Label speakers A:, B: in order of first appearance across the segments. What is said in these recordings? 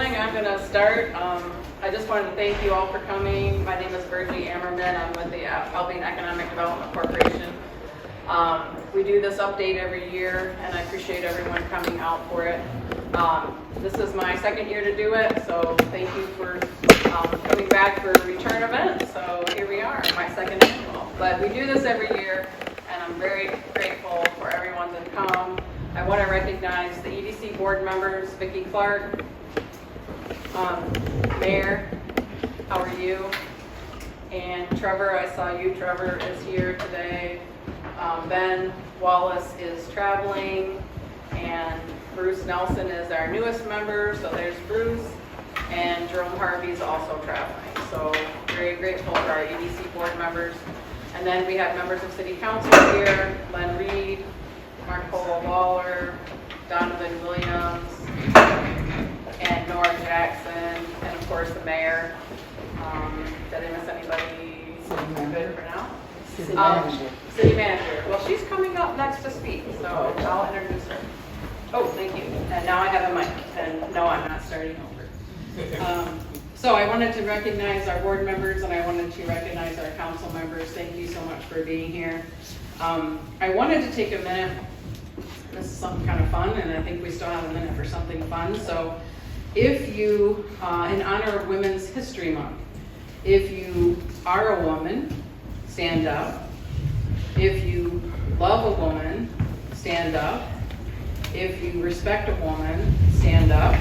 A: morning. I'm going to start. I just wanted to thank you all for coming. My name is Virgie Ammerman. I'm with the Albion Economic Development Corporation. We do this update every year, and I appreciate everyone coming out for it. This is my second year to do it, so thank you for coming back for a return event. So here we are, my second annual. But we do this every year, and I'm very grateful for everyone to come. I want to recognize the EDC board members, Vicki Clark, Mayor, how are you? And Trevor, I saw you. Trevor is here today. Ben Wallace is traveling, and Bruce Nelson is our newest member, so there's Bruce, and Jerome Harvey is also traveling. So very grateful for our EDC board members. And then we have members of City Council here, Len Reed, Marcola Waller, Donovan Williams, and Nora Jackson, and of course the mayor. Did I miss anybody? Good for now?
B: City manager.
A: City manager. Well, she's coming up next to speak, so I'll introduce her. Oh, thank you. And now I have a mic, and no, I'm not starting over. So I wanted to recognize our board members, and I wanted to recognize our council members. Thank you so much for being here. I wanted to take a minute. This is something kind of fun, and I think we still have a minute for something fun. So if you, in honor of Women's History Month, if you are a woman, stand up. If you love a woman, stand up. If you respect a woman, stand up.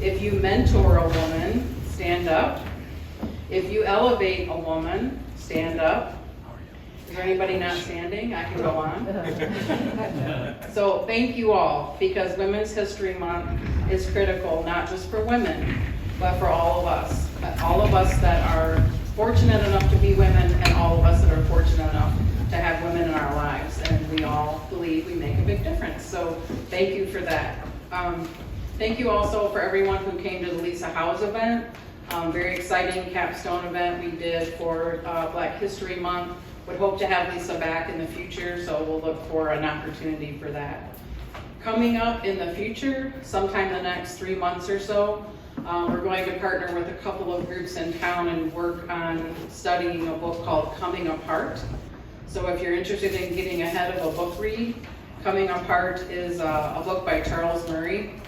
A: If you mentor a woman, stand up. If you elevate a woman, stand up. Is there anybody not standing? I can go on. So thank you all, because Women's History Month is critical, not just for women, but for all of us. All of us that are fortunate enough to be women, and all of us that are fortunate enough to have women in our lives. And we all believe we make a big difference. So thank you for that. Thank you also for everyone who came to the Lisa Howes event. Very exciting capstone event we did for Black History Month. Would hope to have Lisa back in the future, so we'll look for an opportunity for that. Coming up in the future, sometime the next 3 months or so, we're going to partner with a couple of groups in town and work on studying a book called Coming Apart. So if you're interested in getting ahead of a book read, Coming Apart is a book by Charles Murray.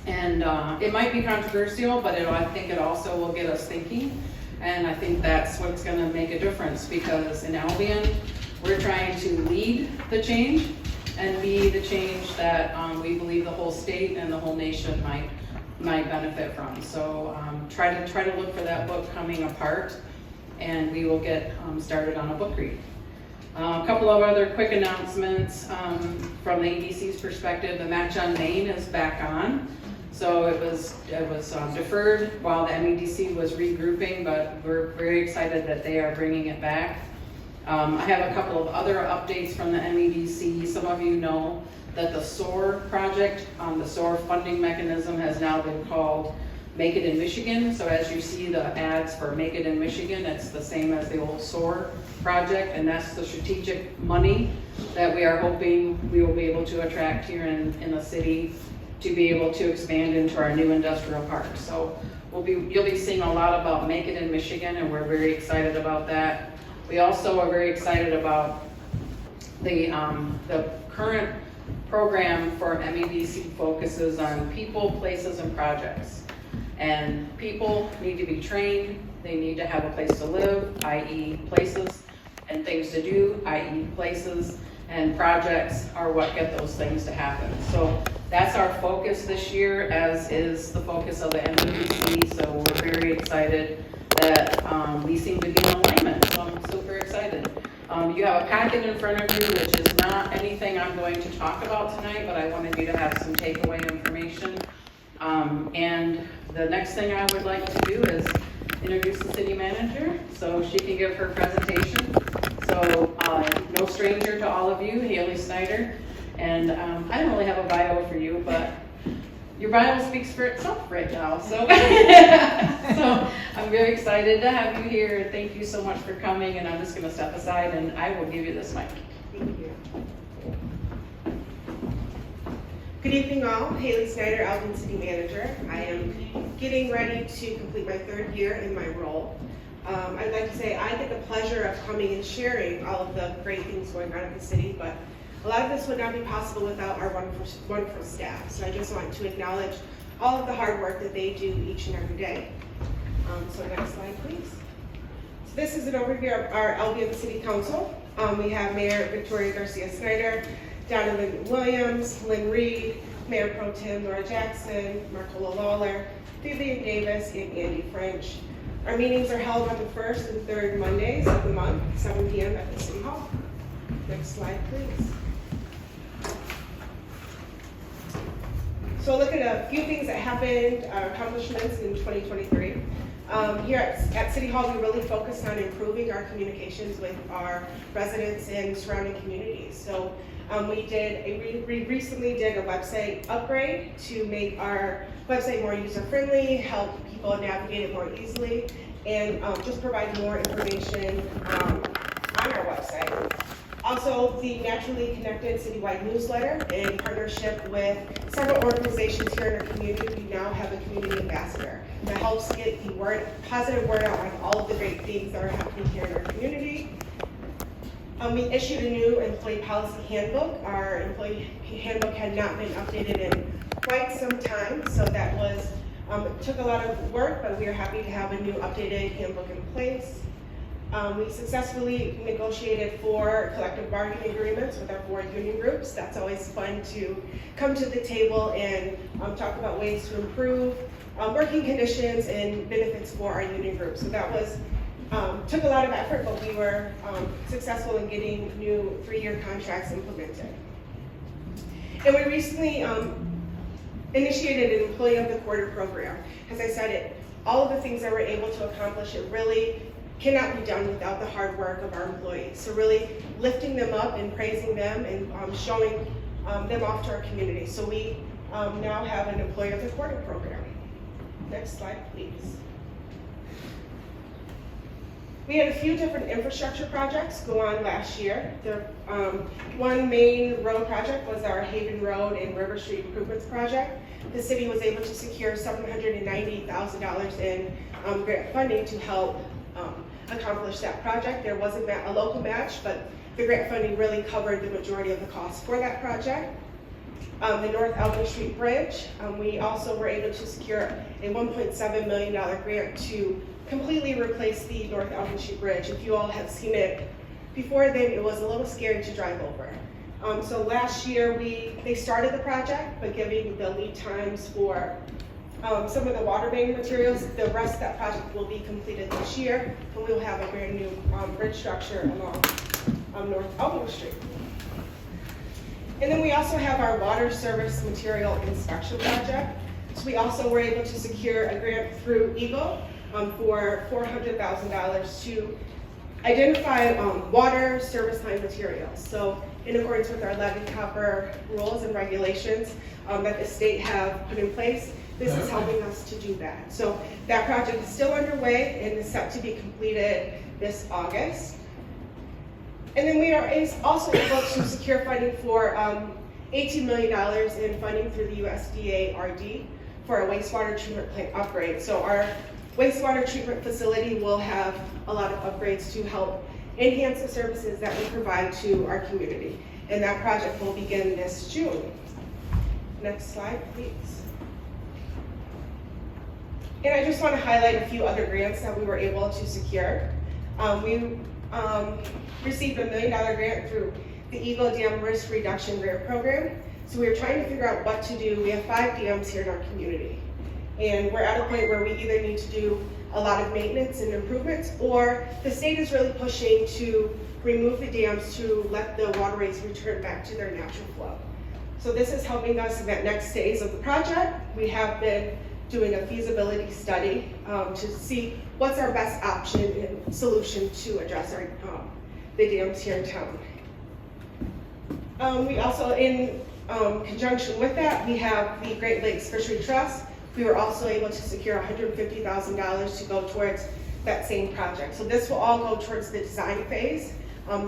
A: And it might be controversial, but I think it also will get us thinking. And I think that's what's going to make a difference, because in Albion, we're trying to lead the change and be the change that we believe the whole state and the whole nation might benefit from. So try to look for that book, Coming Apart, and we will get started on a book read. A couple of other quick announcements from the EDC's perspective. The Match on Main is back on. So it was deferred while the MEDC was regrouping, but we're very excited that they are bringing it back. I have a couple of other updates from the MEDC. Some of you know that the SOAR project, the SOAR funding mechanism, has now been called Make It in Michigan. So as you see the ads for Make It in Michigan, it's the same as the old SOAR project, and that's the strategic money that we are hoping we will be able to attract here in the city to be able to expand into our new industrial park. So you'll be seeing a lot about Make It in Michigan, and we're very excited about that. We also are very excited about the current program for MEDC focuses on people, places, and projects. And people need to be trained, they need to have a place to live, i.e. places, and things to do, i.e. places, and projects are what get those things to happen. So that's our focus this year, as is the focus of the MEDC. So we're very excited that we seem to be in alignment. So I'm super excited. You have a packet in front of you, which is not anything I'm going to talk about tonight, but I wanted you to have some takeaway information. And the next thing I would like to do is introduce the city manager so she can give her presentation. So no stranger to all of you, Haley Snyder. And I don't really have a bio for you, but your bio speaks for itself right now. So, so I'm very excited to have you here. Thank you so much for coming. And I'm just going to step aside and I will give you this mic. Thank you. Good
B: Good evening all, Haley Snyder, Albion City Manager. I am getting ready to complete my 3rd year in my role. I'd like to say I get the pleasure of coming and sharing all of the great things going on in the city, but a lot of this would not be possible without our wonderful staff. So I just want to acknowledge all of the hard work that they do each and every day. So next slide, please. So this is an overview of our Albion City Council. We have Mayor Victoria Garcia Snyder, Donovan Williams, Lynn Reed, Mayor Pro Tem Laura Jackson, Marcola Lawler, Vivian Davis, and Andy French. Our meetings are held on the 1st and 3rd Mondays of the month, 7 p.m. at the City Hall. Next slide, please. So look at a few things that happened, our accomplishments in 2023. Here at City Hall, we really focused on improving our communications with our residents and surrounding communities. So we recently did a website upgrade to make our website more user-friendly, help people navigate it more easily, and just provide more information on our website. Also, the Naturally Connected Citywide newsletter, in partnership with several organizations here in our community, we now have a community ambassador that helps get the positive word out on all of the great things that are happening here in our community. We issued a new employee policy handbook. Our employee handbook had not been updated in quite some time, so that was, it took a lot of work, but we are happy to have a new updated handbook in place. We successfully negotiated 4 collective bargaining agreements with our 4 union groups. That's always fun to come to the table and talk about ways to improve working conditions and benefits for our union groups. So that was took a lot of effort, but we were successful in getting new 3-year contracts implemented. And we recently initiated an Employee of the Quarter program. As I said, all of the things that we're able to accomplish, it really cannot be done without the hard work of our employees. So really lifting them up and praising them and showing them off to our community. So we now have an Employee of the Quarter program. Next slide, please. We had a few different infrastructure projects go on last year. One main road project was our Haven Road and River Street Improvements project. The city was able to secure $790,000 in grant funding to help accomplish that project. There was a local match, but the grant funding really covered the majority of the costs for that project. The North Albion Street Bridge, we also were able to secure a $1.7 million grant to completely replace the North Albion Street Bridge. If you all have seen it before then, it was a little scary to drive over. So last year they started the project, but given the lead times for some of the water main materials, the rest of that project will be completed this year, and we will have a brand new bridge structure along North Albion Street. And then we also have our water service material inspection project. So we also were able to secure a grant through EGLE for $400,000 to identify water service line materials. So in accordance with our lead and copper rules and regulations that the state have put in place, this is helping us to do that. So that project is still underway and is set to be completed this August. And then we are also able to secure funding for $18 million in funding through the USDA RD for a wastewater treatment plant upgrade. So our wastewater treatment facility will have a lot of upgrades to help enhance the services that we provide to our community. And that project will begin this June. Next slide, please. And I just want to highlight a few other grants that we were able to secure. We received a $1 million grant through the Eagle Dam Risk Reduction Grant Program. So we were trying to figure out what to do. We have 5 dams here in our community. And we're at a point where we either need to do a lot of maintenance and improvements, or the state is really pushing to remove the dams to let the waterways return back to their natural flow. So this is helping us in that next phase of the project. We have been doing a feasibility study to see what's our best option and solution to address our, the dams here in town. We also, in conjunction with that, we have the Great Lakes Fishery Trust. We were also able to secure $150,000 to go towards that same project. So this will all go towards the design phase.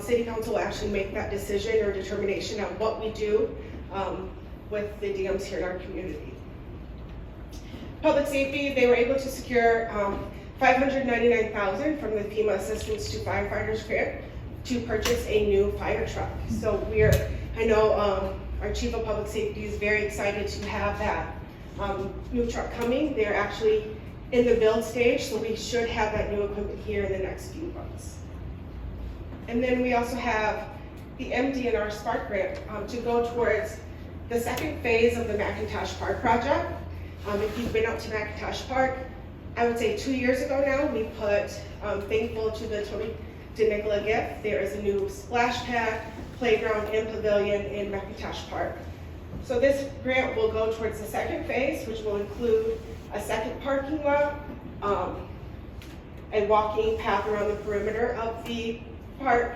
B: City Council will actually make that decision or determination on what we do with the dams here in our community. Public safety, they were able to secure $599,000 from the FEMA Assistance to Firefighters grant to purchase a new fire truck. So I know our Chief of Public Safety is very excited to have that new truck coming. They're actually in the build stage, so we should have that new equipment here in the next few months. And then we also have the MDNR Spark grant to go towards the second phase of the McIntosh Park project. If you've been up to McIntosh Park, I would say 2 years ago now, we put, thankful to the Tony DeNicola gift, there is a new splash pad, playground, and pavilion in McIntosh Park. So this grant will go towards the second phase, which will include a second parking lot, a walking path around the perimeter of the park,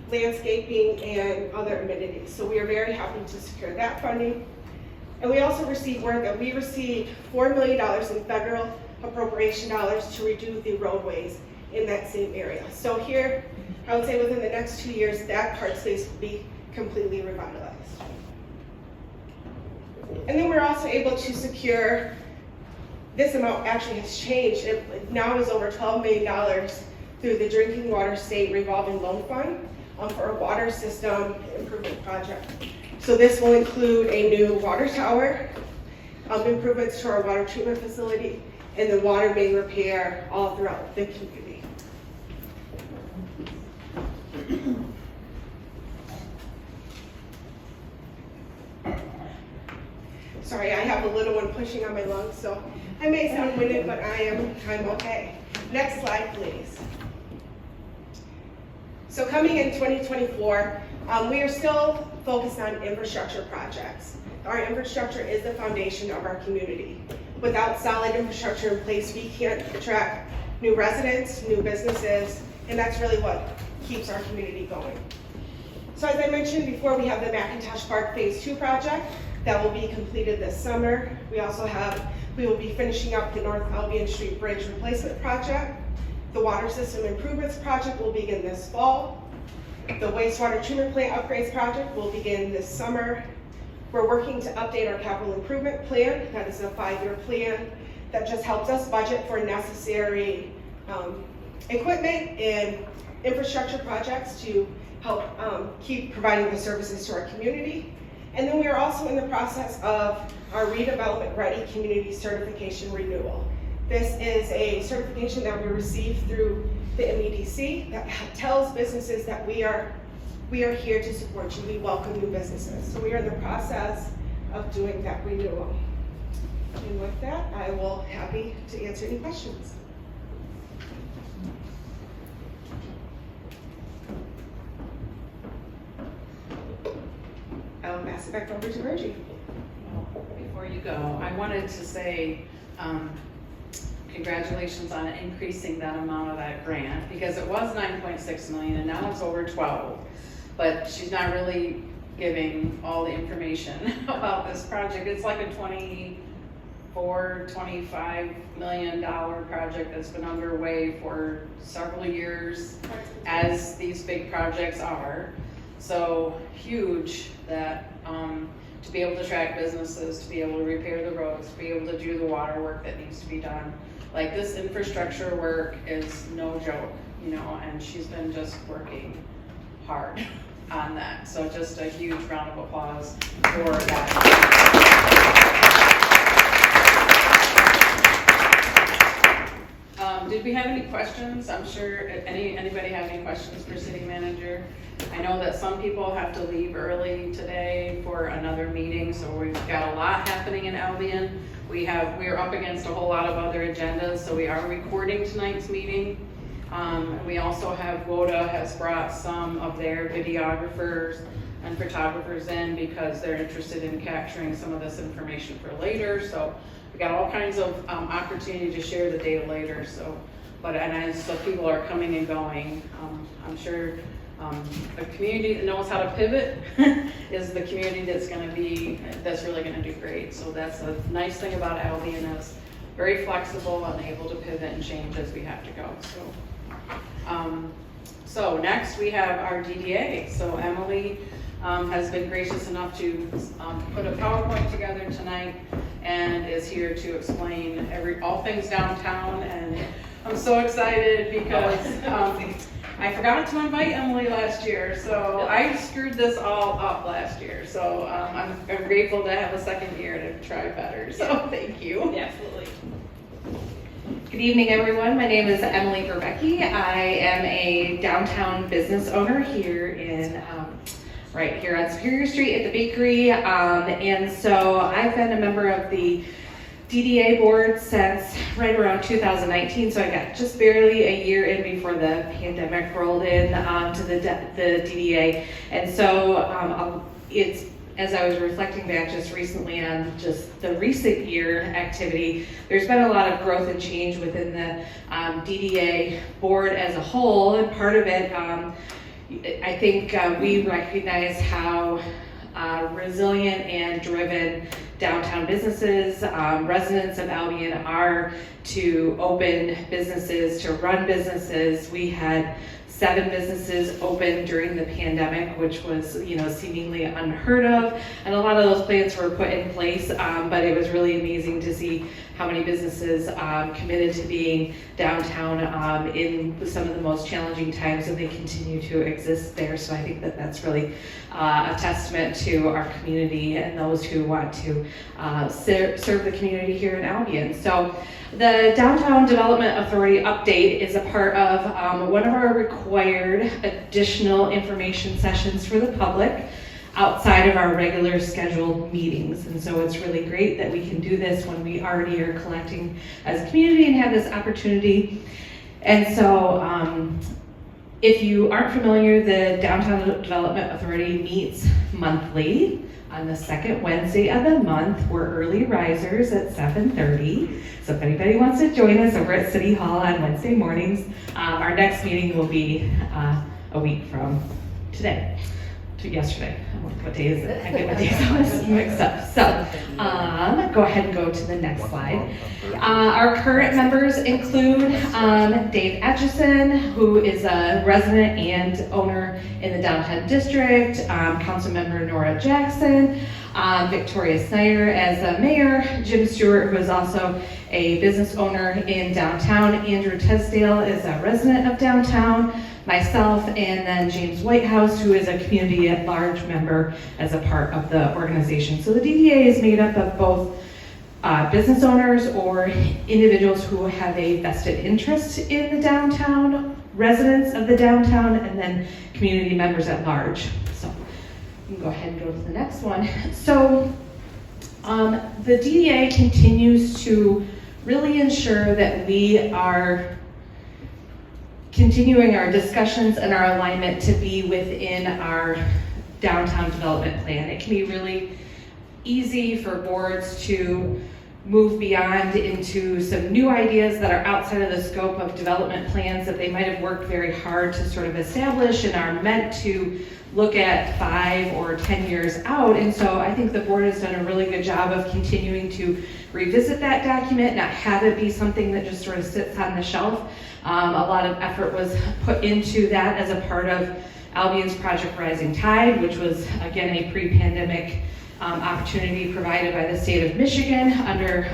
B: landscaping, and other amenities. So we are very happy to secure that funding. And we also received word that we received $4 million in federal appropriation dollars to redo the roadways in that same area. So here, I would say within the next 2 years, that park space will be completely revitalized. And then we're also able to secure, this amount actually has changed. It now is over $12 million through the Drinking Water State Revolving Loan Fund for a water system improvement project. So this will include a new water tower, improvements to our water treatment facility, and the water main repair all throughout the community. Sorry, I have a little one pushing on my lungs, so I may sound winded, but I'm okay. Next slide, please. So coming in 2024, we are still focused on infrastructure projects. Our infrastructure is the foundation of our community. Without solid infrastructure in place, we can't attract new residents, new businesses, and that's really what keeps our community going. So as I mentioned before, we have the McIntosh Park Phase 2 project that will be completed this summer. We will be finishing up the North Albion Street Bridge Replacement Project. The Water System Improvements Project will begin this fall. The Wastewater Treatment Plant Upgrades Project will begin this summer. We're working to update our capital improvement plan. That is a 5-year plan that just helps us budget for necessary equipment and infrastructure projects to help keep providing the services to our community. And then we are also in the process of our redevelopment ready community certification renewal. This is a certification that we received through the MEDC that tells businesses that we are here to support you. We welcome new businesses. So we are in the process of doing that renewal. And with that, I will be happy to answer any questions. I'll pass it back over to Virgie.
A: Before you go, I wanted to say congratulations on increasing that amount of that grant, because it was 9.6 million and now it's over 12. But she's not really giving all the information about this project. It's like a $25 million project that's been underway for several years, as these big projects are. So huge that to be able to attract businesses, to be able to repair the roads, to be able to do the water work that needs to be done. Like, this infrastructure work is no joke, you know, and she's been just working hard on that. So just a huge round of applause for that. Did we have any questions? I'm sure anybody have any questions for city manager? I know that some people have to leave early today for another meeting, so we've got a lot happening in Albion. We're up against a whole lot of other agendas, so we are recording tonight's meeting. We also have WODA has brought some of their videographers and photographers in because they're interested in capturing some of this information for later. So we got all kinds of opportunity to share the data later. So people are coming and going. I'm sure a community that knows how to pivot is the community that's really going to do great. So that's a nice thing about Albion, is very flexible and able to pivot and change as we have to go. So next we have our DDA. So Emily has been gracious enough to put a PowerPoint together tonight and is here to explain all things downtown. And I'm so excited because I forgot to invite Emily last year, so I screwed this all up last year. So I'm grateful to have a second year to try better. So thank you.
C: Yeah, absolutely.
D: Good evening, everyone. My name is Emily Berbecki. I am a downtown business owner here in right here on Superior Street at the bakery. And so I've been a member of the DDA board since right around 2019. So I got just barely a year in before the pandemic rolled in to the DDA. And so it's, as I was reflecting back just recently on just the recent year activity, there's been a lot of growth and change within the DDA board as a whole. And part of it, I think we recognize how resilient and driven downtown businesses, residents of Albion are to open businesses, to run businesses. We had 7 businesses open during the pandemic, which was, seemingly unheard of. And a lot of those plans were put in place, but it was really amazing to see how many businesses committed to being downtown in some of the most challenging times, and they continue to exist there. So I think that that's really a testament to our community and those who want to serve the community here in Albion. So the Downtown Development Authority update is a part of one of our required additional information sessions for the public outside of our regular scheduled meetings. And so it's really great that we can do this when we already are collecting as a community and have this opportunity. And so if you aren't familiar, the Downtown Development Authority meets monthly on the second Wednesday of the month. We're early risers at 7:30. So if anybody wants to join us over at City Hall on Wednesday mornings, our next meeting will be a week from today. To yesterday. What day is it? I get my days always mixed up. So go ahead and go to the next slide. Our current members include Dave Atchison, who is a resident and owner in the downtown district, Councilmember Nora Jackson, Victoria Snyder as a mayor, Jim Stewart, who is also a business owner in downtown, Andrew Tesdale is a resident of downtown, myself, and then James Whitehouse, who is a community at large member as a part of the organization. So the DDA is made up of both business owners or individuals who have a vested interest in the downtown, residents of the downtown, and then community members at large. So you can go ahead and go to the next one. So the DDA continues to really ensure that we are continuing our discussions and our alignment to be within our downtown development plan. It can be really easy for boards to move beyond into some new ideas that are outside of the scope of development plans that they might have worked very hard to sort of establish and are meant to look at 5 or 10 years out. And so I think the board has done a really good job of continuing to revisit that document, not have it be something that just sort of sits on the shelf. A lot of effort was put into that as a part of Albion's Project Rising Tide, which was, again, a pre-pandemic opportunity provided by the state of Michigan under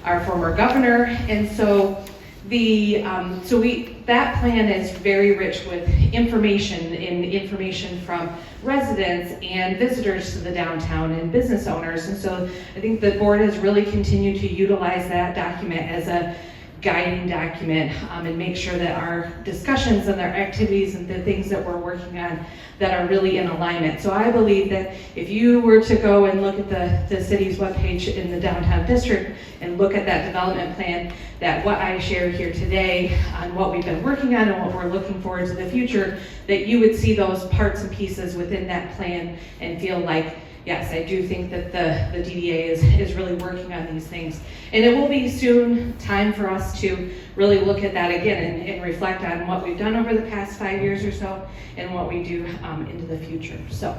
D: our former governor. And so that plan is very rich with information from residents and visitors to the downtown and business owners. And so I think the board has really continued to utilize that document as a guiding document and make sure that our discussions and our activities and the things that we're working on that are really in alignment. So I believe that if you were to go and look at the city's webpage in the downtown district and look at that development plan, that what I shared here today on what we've been working on and what we're looking forward to the future, that you would see those parts and pieces within that plan and feel like, yes, I do think that the DDA is really working on these things. And it will be soon time for us to really look at that again and reflect on what we've done over the past 5 years or so and what we do into the future. So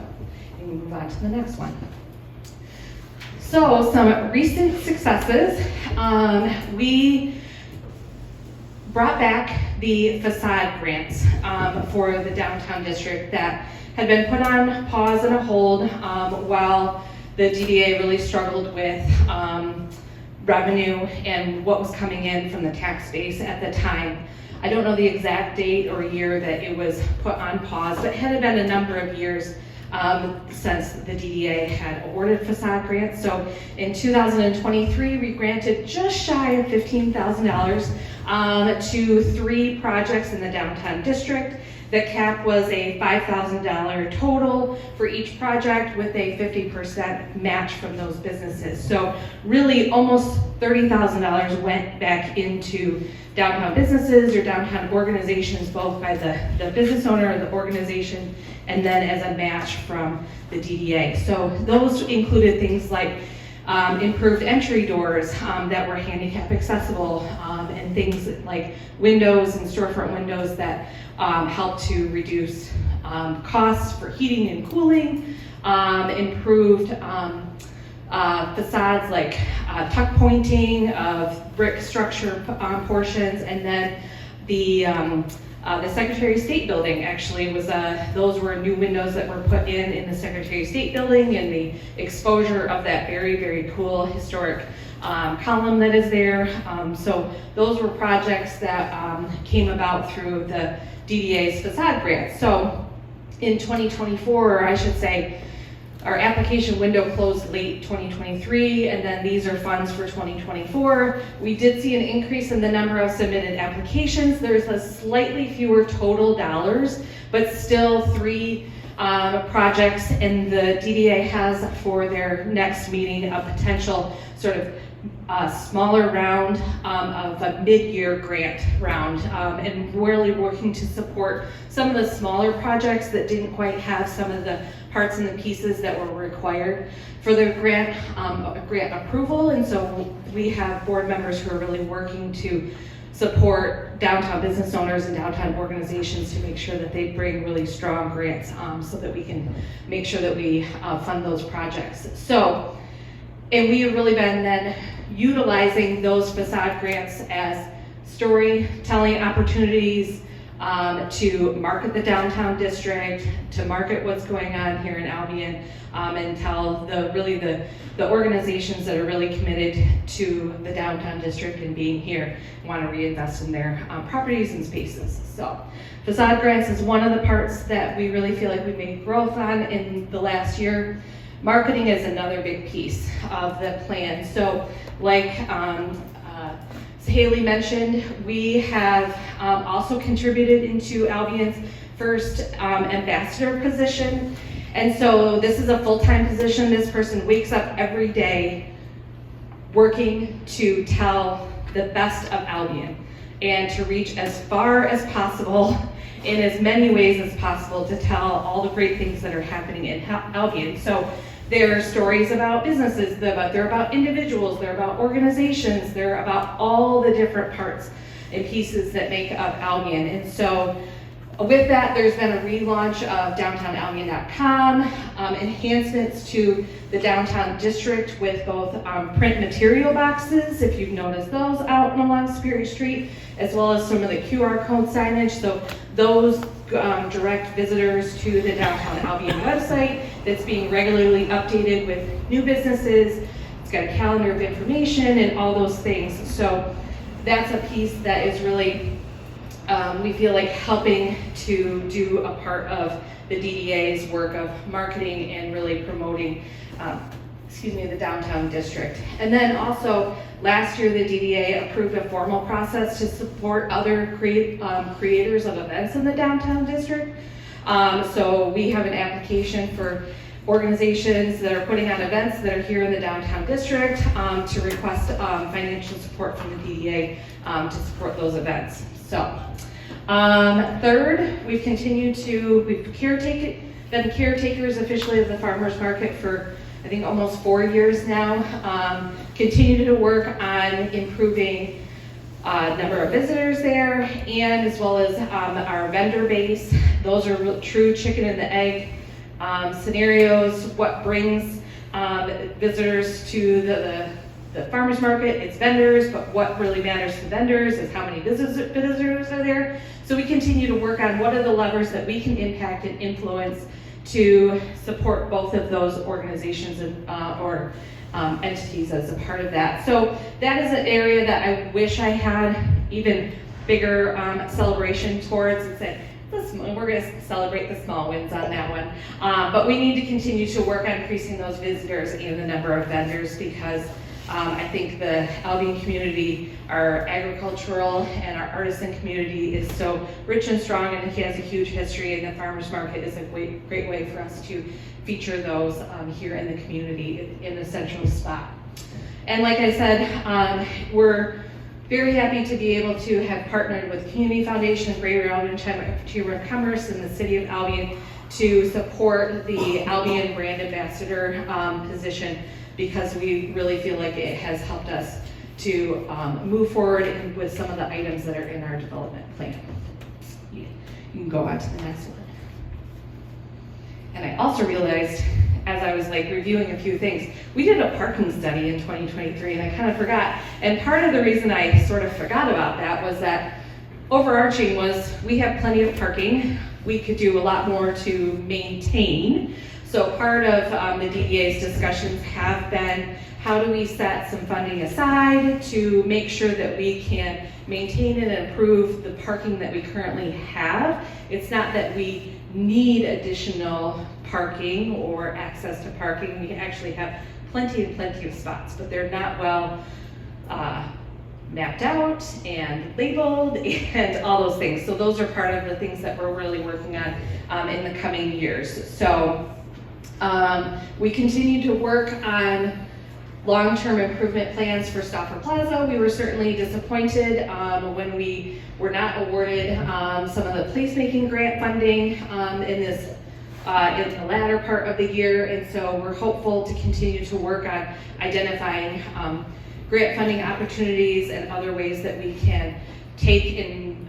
D: we move on to the next one. So some recent successes. brought back the facade grants for the downtown district that had been put on pause and a hold while the DDA really struggled with revenue and what was coming in from the tax base at the time. I don't know the exact date or year that it was put on pause, but it had been a number of years since the DDA had awarded facade grants. So in 2023, we granted just shy of $15,000 to 3 projects in the downtown district. The cap was a $5,000 total for each project with a 50% match from those businesses. So really almost $30,000 went back into downtown businesses or downtown organizations, both by the business owner or the organization, and then as a match from the DDA. So those included things like improved entry doors that were handicap accessible, and things like windows and storefront windows that help to reduce costs for heating and cooling, improved facades like tuck pointing of brick structure portions, and then the Secretary of State building actually was, those were new windows that were put in the Secretary of State building, and the exposure of that very, very cool historic column that is there. So those were projects that came about through the DDA's facade grant. So in 2024, or I should say, our application window closed late 2023, and then these are funds for 2024. We did see an increase in the number of submitted applications. There's a slightly fewer total dollars, but still 3 projects, and the DDA has for their next meeting a potential sort of smaller round of a mid-year grant round, and really working to support some of the smaller projects that didn't quite have some of the parts and the pieces that were required for the grant approval. And so we have board members who are really working to support downtown business owners and downtown organizations to make sure that they bring really strong grants, so that we can make sure that we fund those projects. So, and we have really been then utilizing those facade grants as storytelling opportunities to market the downtown district, to market what's going on here in Albion, and tell the organizations that are really committed to the downtown district and being here, want to reinvest in their properties and spaces. So facade grants is one of the parts that we really feel like we made growth on in the last year. Marketing is another big piece of the plan. So like Haley mentioned, we have also contributed into Albion's first ambassador position. And so this is a full-time position. This person wakes up every day working to tell the best of Albion and to reach as far as possible in as many ways as possible to tell all the great things that are happening in Albion. So there are stories about businesses, they're about individuals, they're about organizations, they're about all the different parts and pieces that make up Albion. And so with that, there's been a relaunch of downtownalbion.com, enhancements to the downtown district with both print material boxes, if you've noticed those out and along Superior Street, as well as some of the QR code signage. So those direct visitors to the Downtown Albion website that's being regularly updated with new businesses. It's got a calendar of information and all those things. So that's a piece that is really, we feel like, helping to do a part of the DDA's work of marketing and really promoting the downtown district. And then also last year the DDA approved a formal process to support other creators of events in the downtown district. So we have an application for organizations that are putting on events that are here in the downtown district to request financial support from the DDA to support those events. So third, we've been caretakers officially of the farmers market for I think almost 4 years now. Continue to work on improving number of visitors there, and as well as our vendor base. Those are true chicken and the egg scenarios. What brings visitors to the the farmers market, it's vendors, but what really matters to vendors is how many visitors are there. So we continue to work on what are the levers that we can impact and influence to support both of those organizations and, or entities as a part of that. So that is an area that I wish I had even bigger celebration towards, and said, we're going to celebrate the small wins on that one. But we need to continue to work on increasing those visitors and the number of vendors, because I think the Albion community, our agricultural and our artisan community is so rich and strong, and it has a huge history, and the farmers market is a great way for us to feature those here in the community in a central spot. And like I said, we're very happy to be able to have partnered with Community Foundation, Greater Albion Chamber of Commerce, and the City of Albion to support the Albion Brand Ambassador position, because we really feel like it has helped us to move forward with some of the items that are in our development plan. You can go on to the next one. And I also realized, as I was like reviewing a few things, we did a parking study in 2023, and I kind of forgot. And part of the reason I sort of forgot about that was that overarching was we have plenty of parking. We could do a lot more to maintain. So part of the DDA's discussions have been, how do we set some funding aside to make sure that we can maintain and improve the parking that we currently have? It's not that we need additional parking or access to parking. We actually have plenty of spots, but they're not well mapped out and labeled and all those things. So those are part of the things that we're really working on in the coming years. So we continue to work on long-term improvement plans for Stauffer Plaza. We were certainly disappointed when we were not awarded some of the placemaking grant funding in the latter part of the year, and so we're hopeful to continue to work on identifying grant funding opportunities and other ways that we can take and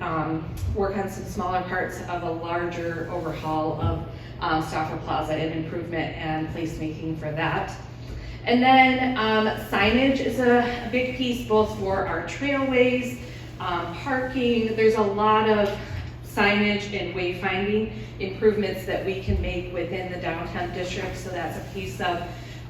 D: work on some smaller parts of a larger overhaul of Stauffer Plaza and improvement and placemaking for that. And then signage is a big piece, both for our trailways, parking. There's a lot of signage and wayfinding improvements that we can make within the downtown district. So that's a piece of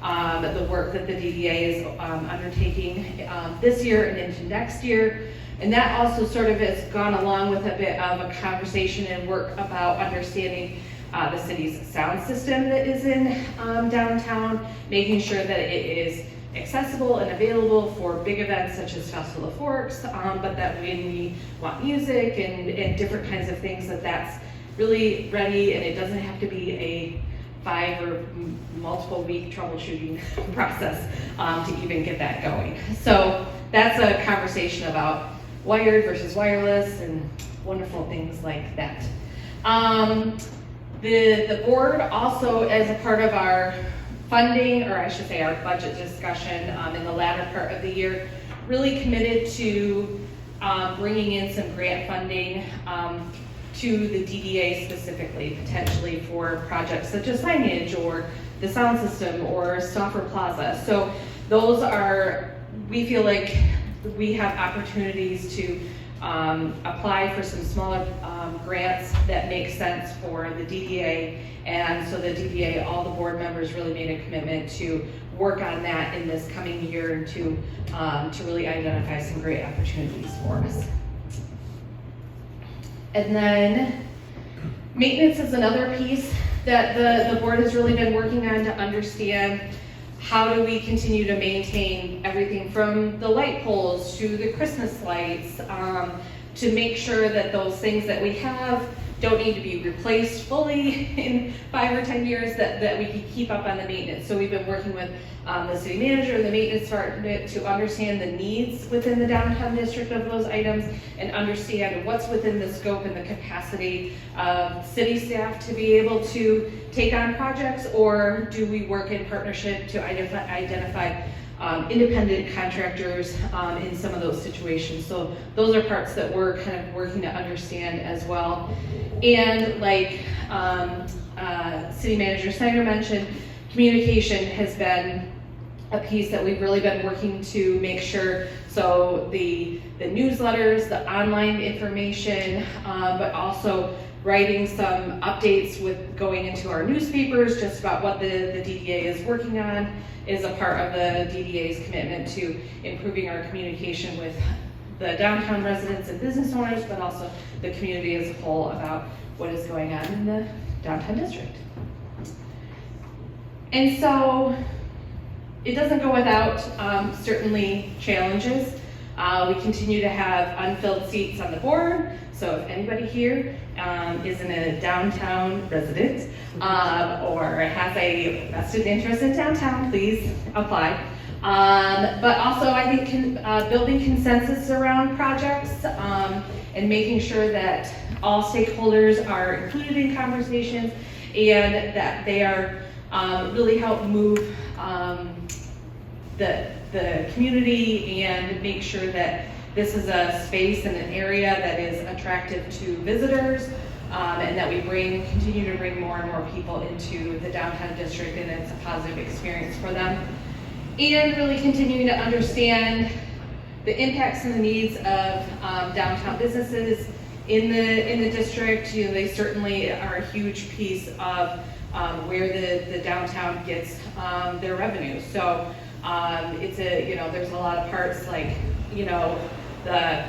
D: the work that the DDA is undertaking this year and into next year. And that also sort of has gone along with a bit of a conversation and work about understanding the city's sound system that is in downtown, making sure that it is accessible and available for big events such as Festival of Forks, but that when we want music and different kinds of things, that's really ready, and it doesn't have to be a 5 or multiple week troubleshooting process to even get that going. So that's a conversation about wired versus wireless and wonderful things like that. The board also, as a part of our funding, or I should say our budget discussion in the latter part of the year, really committed to bringing in some grant funding to the DDA specifically, potentially for projects such as signage or the sound system or Stauffer Plaza. So those are, we feel like we have opportunities to apply for some smaller grants that make sense for the DDA, and so the DDA, all the board members really made a commitment to work on that in this coming year to really identify some great opportunities for us. And then maintenance is another piece that the board has really been working on to understand how do we continue to maintain everything from the light poles to the Christmas lights, to make sure that those things that we have don't need to be replaced fully in 5 or 10 years, that we can keep up on the maintenance. So we've been working with the city manager and the maintenance department to understand the needs within the downtown district of those items and understand what's within the scope and the capacity of city staff to be able to take on projects, or do we work in partnership to identify independent contractors in some of those situations. So those are parts that we're kind of working to understand as well. And like City Manager Snyder mentioned, communication has been a piece that we've really been working to make sure, so the newsletters, the online information, but also writing some updates with going into our newspapers just about what the DDA is working on is a part of the DDA's commitment to improving our communication with the downtown residents and business owners, but also the community as a whole about what is going on in the downtown district. And so it doesn't go without certainly challenges. We continue to have unfilled seats on the board. So if anybody here isn't a downtown resident or has a vested interest in downtown, please apply. But also I think building consensus around projects and making sure that all stakeholders are included in conversations and that they are really help move the community and make sure that this is a space and an area that is attractive to visitors and that we continue to bring more and more people into the downtown district and it's a positive experience for them. And really continuing to understand the impacts and the needs of downtown businesses in the district. You know, they certainly are a huge piece of where the downtown gets their revenue. So there's a lot of parts like, the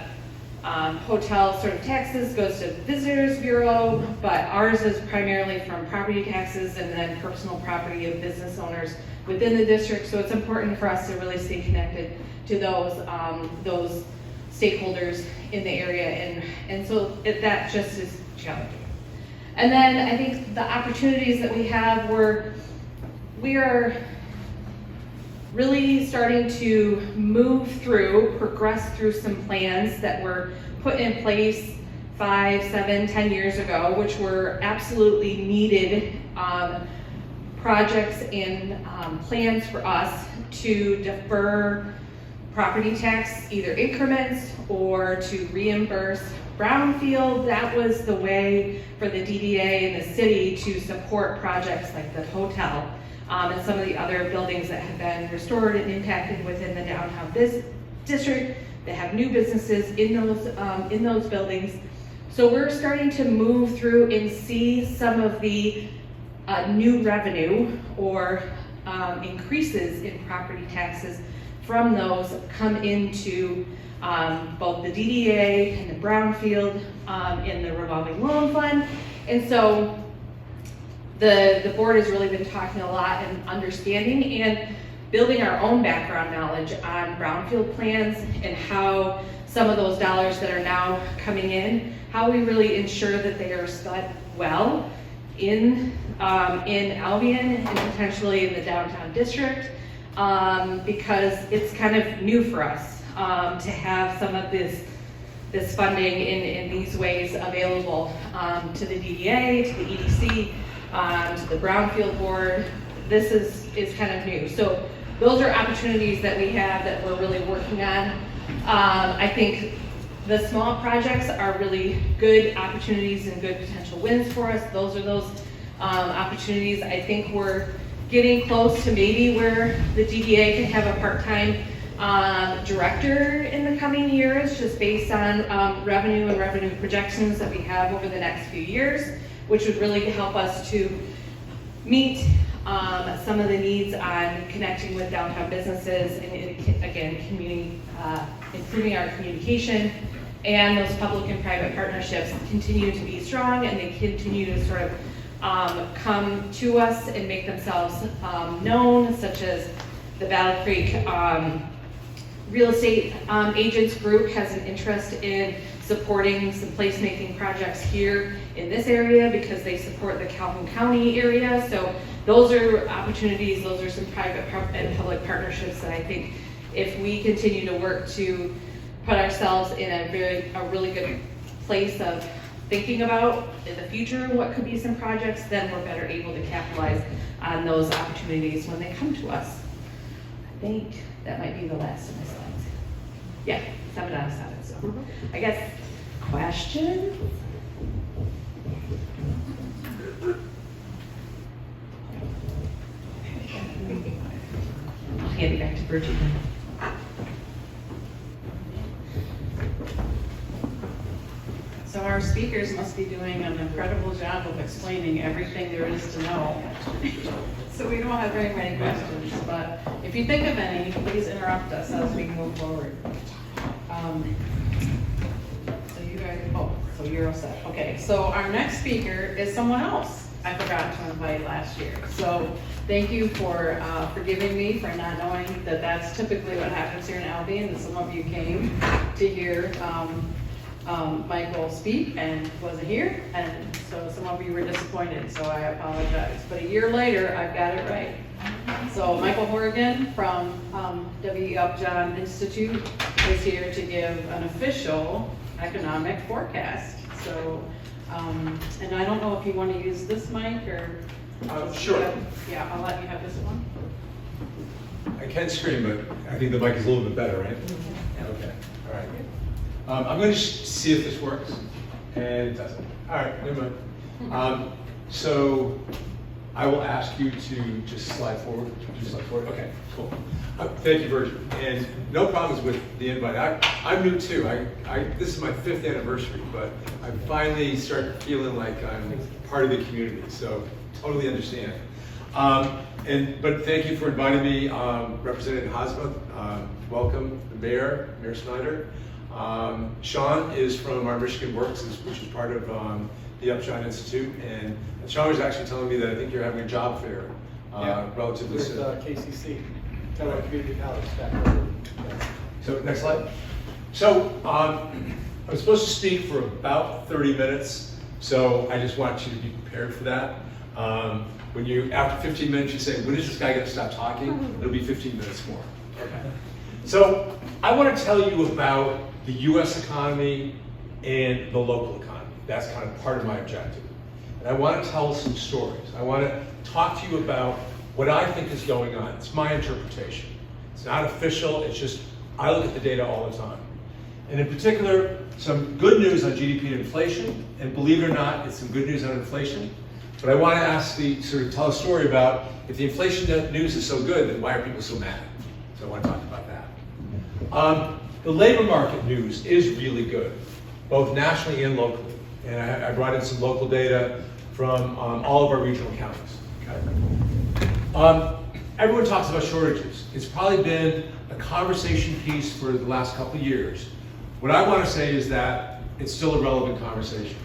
D: hotel sort of taxes goes to the Visitors Bureau, but ours is primarily from property taxes and then personal property of business owners within the district. So it's important for us to really stay connected to those stakeholders in the area, and so that just is challenging. And then I think the opportunities that we have we are really starting to progress through some plans that were put in place 5, 7, 10 years ago, which were absolutely needed projects and plans for us to defer property tax, either increments or to reimburse brownfield. That was the way for the DDA and the city to support projects like the hotel and some of the other buildings that have been restored and impacted within the downtown district. They have new businesses in those buildings. So we're starting to move through and see some of the new revenue or increases in property taxes from those come into both the DDA and the brownfield in the revolving loan fund. And so the board has really been talking a lot and understanding and building our own background knowledge on brownfield plans and how some of those dollars that are now coming in, how we really ensure that they are spent well in Albion and potentially in the downtown district, because it's kind of new for us to have some of this funding in these ways available to the DDA, to the EDC, to the Brownfield Board. This is kind of new. So those are opportunities that we have that we're really working on. I think the small projects are really good opportunities and good potential wins for us. Those are those opportunities. I think we're getting close to maybe where the DDA can have a part-time director in the coming years, just based on revenue and revenue projections that we have over the next few years, which would really help us to meet some of the needs on connecting with downtown businesses and again, improving our communication, and those public and private partnerships continue to be strong and they continue to sort of come to us and make themselves known, such as the Battle Creek Real Estate Agents Group has an interest in supporting some placemaking projects here in this area because they support the Calhoun County area. So those are opportunities, those are some private and public partnerships that I think if we continue to work to put ourselves in a really good place of thinking about in the future what could be some projects, then we're better able to capitalize on those opportunities when they come to us. I think that might be the last of my slides. Yeah, 7 out of 7. So I guess questions? I'll hand
A: Virginia. So our speakers must be doing an incredible job of explaining everything there is to know. So we don't have very many questions, but if you think of any, please interrupt us as we move forward. So you guys, so you're all set. Okay, so our next speaker is someone else I forgot to invite last year. So thank you for forgiving me for not knowing that that's typically what happens here in Albion, that some of you came to hear Michael speak and wasn't here, and so some of you were disappointed, so I apologize. But a year later, I've got it right. So Michael Horrigan from W. Upjohn Institute is here to give an official economic forecast. So, and I don't know if you want to use this mic or...
C: Sure.
A: Yeah, I'll let you have this one.
C: I can scream, but I think the mic is a little bit better, right? Okay, all right. I'm going to see if this works, and it doesn't. All right, never mind. So I will ask you to just slide forward. Just slide forward. Okay, cool. Thank you, Virgin. And no problems with the invite. I'm new too. This is my 5th anniversary, but I finally start feeling like I'm part of the community. So totally understand. But thank you for inviting me, Representative Hosmuth. Welcome, the Mayor Snyder. Sean is from our Michigan Works, which is part of the Upjohn Institute, and Sean was actually telling me that I think you're having a job fair relatively soon.
E: With KCC, Delaware Community College. Back over. Yeah.
C: So next slide. So I'm supposed to speak for about 30 minutes, so I just want you to be prepared for that. When you, after 15 minutes, you say, when is this guy going to stop talking? It'll be 15 minutes more. Okay. So I want to tell you about the U.S. economy and the local economy. That's kind of part of my objective. And I want to tell some stories. I want to talk to you about what I think is going on. It's my interpretation. It's not official, it's just, I look at the data all the time. And in particular, some good news on GDP and inflation, and believe it or not, it's some good news on inflation. But I want to tell a story about, if the inflation news is so good, then why are people so mad? So I want to talk about that. The labor market news is really good, both nationally and locally. And I brought in some local data from all of our regional counties. Okay. Everyone talks about shortages. It's probably been a conversation piece for the last couple of years. What I want to say is that it's still a relevant conversation,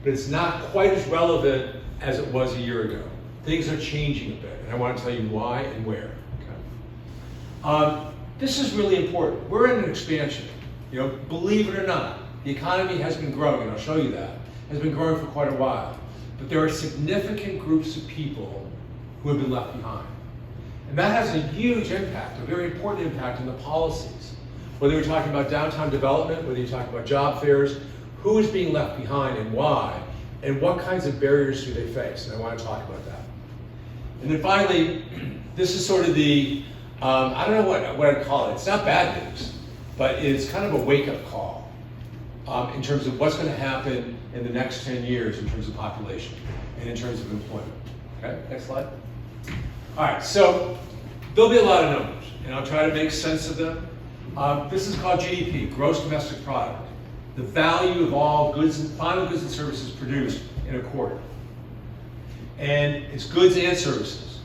C: but it's not quite as relevant as it was a year ago. Things are changing a bit, and I want to tell you why and where. Okay. This is really important. We're in an expansion. Believe it or not, the economy has been growing, and I'll show you that. Has been growing for quite a while. But there are significant groups of people who have been left behind. And that has a huge impact, a very important impact on the policies. Whether you're talking about downtown development, whether you're talking about job fairs, who is being left behind and why, and what kinds of barriers do they face? And I want to talk about that. And then finally, this is sort of the, I don't know what I'd call it. It's not bad news, but it's kind of a wake-up call in terms of what's going to happen in the next 10 years in terms of population and in terms of employment. Okay, next slide. All right, so there'll be a lot of numbers, and I'll try to make sense of them. This is called GDP, Gross Domestic Product, the value of all final goods and services produced in a quarter. And it's goods and services.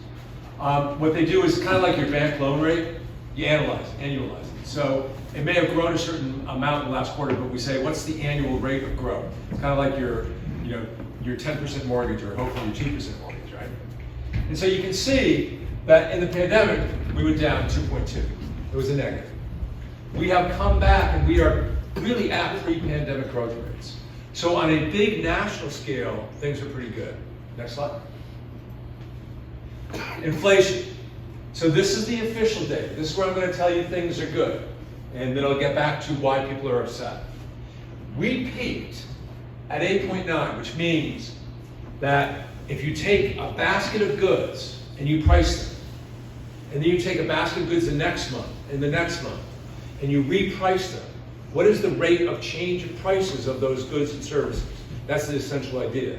C: What they do is kind of like your bank loan rate, you annualize it. So it may have grown a certain amount in the last quarter, but we say, what's the annual rate of growth? It's kind of like your 10% mortgage or hopefully your 2% mortgage, right? And so you can see that in the pandemic, we went down 2.2. It was a negative. We have come back and we are really at pre-pandemic growth rates. So on a big national scale, things are pretty good. Next slide. Inflation. So this is the official data. This is where I'm going to tell you things are good. And then I'll get back to why people are upset. We peaked at 8.9, which means that if you take a basket of goods and you price them, and then you take a basket of goods the next month, and the next month, and you reprice them, what is the rate of change of prices of those goods and services? That's the essential idea.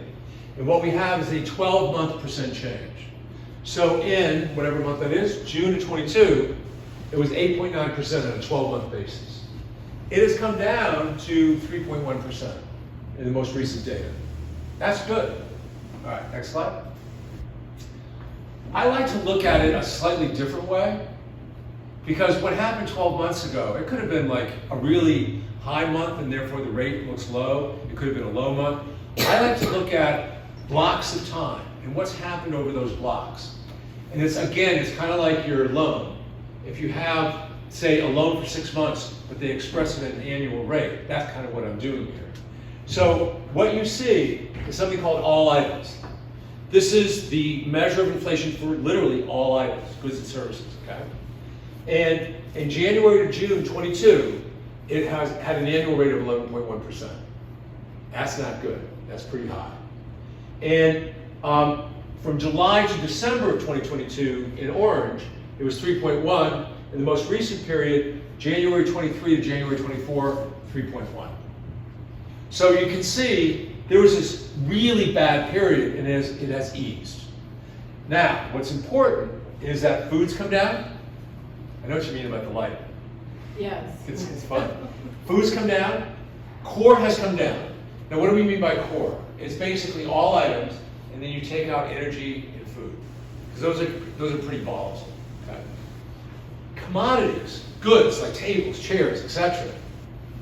C: And what we have is a 12-month % change. So in whatever month that is, June of 22, it was 8.9% on a 12-month basis. It has come down to 3.1% in the most recent data. That's good. All right, next slide. I like to look at it a slightly different way, because what happened 12 months ago, it could have been like a really high month and therefore the rate looks low. It could have been a low month. I like to look at blocks of time and what's happened over those blocks. And it's, again, it's kind of like your loan. If you have, say, a loan for 6 months, but they express it at an annual rate, that's kind of what I'm doing here. So what you see is something called all items. This is the measure of inflation for literally all items, goods and services, okay? And in January to June 22, it has had an annual rate of 11.1%. That's not good. That's pretty high. And from July to December of 2022, in orange, it was 3.1. In the most recent period, January 23 to January 24, 3.1. So you can see there was this really bad period, and it has eased. Now, what's important is that foods come down. I know what you mean about the light.
A: Yes.
C: It's fun. Foods come down. Core has come down. Now, what do we mean by core? It's basically all items, and then you take out energy and food, because those are pretty volatile. Okay? Commodities, goods like tables, chairs, etc.,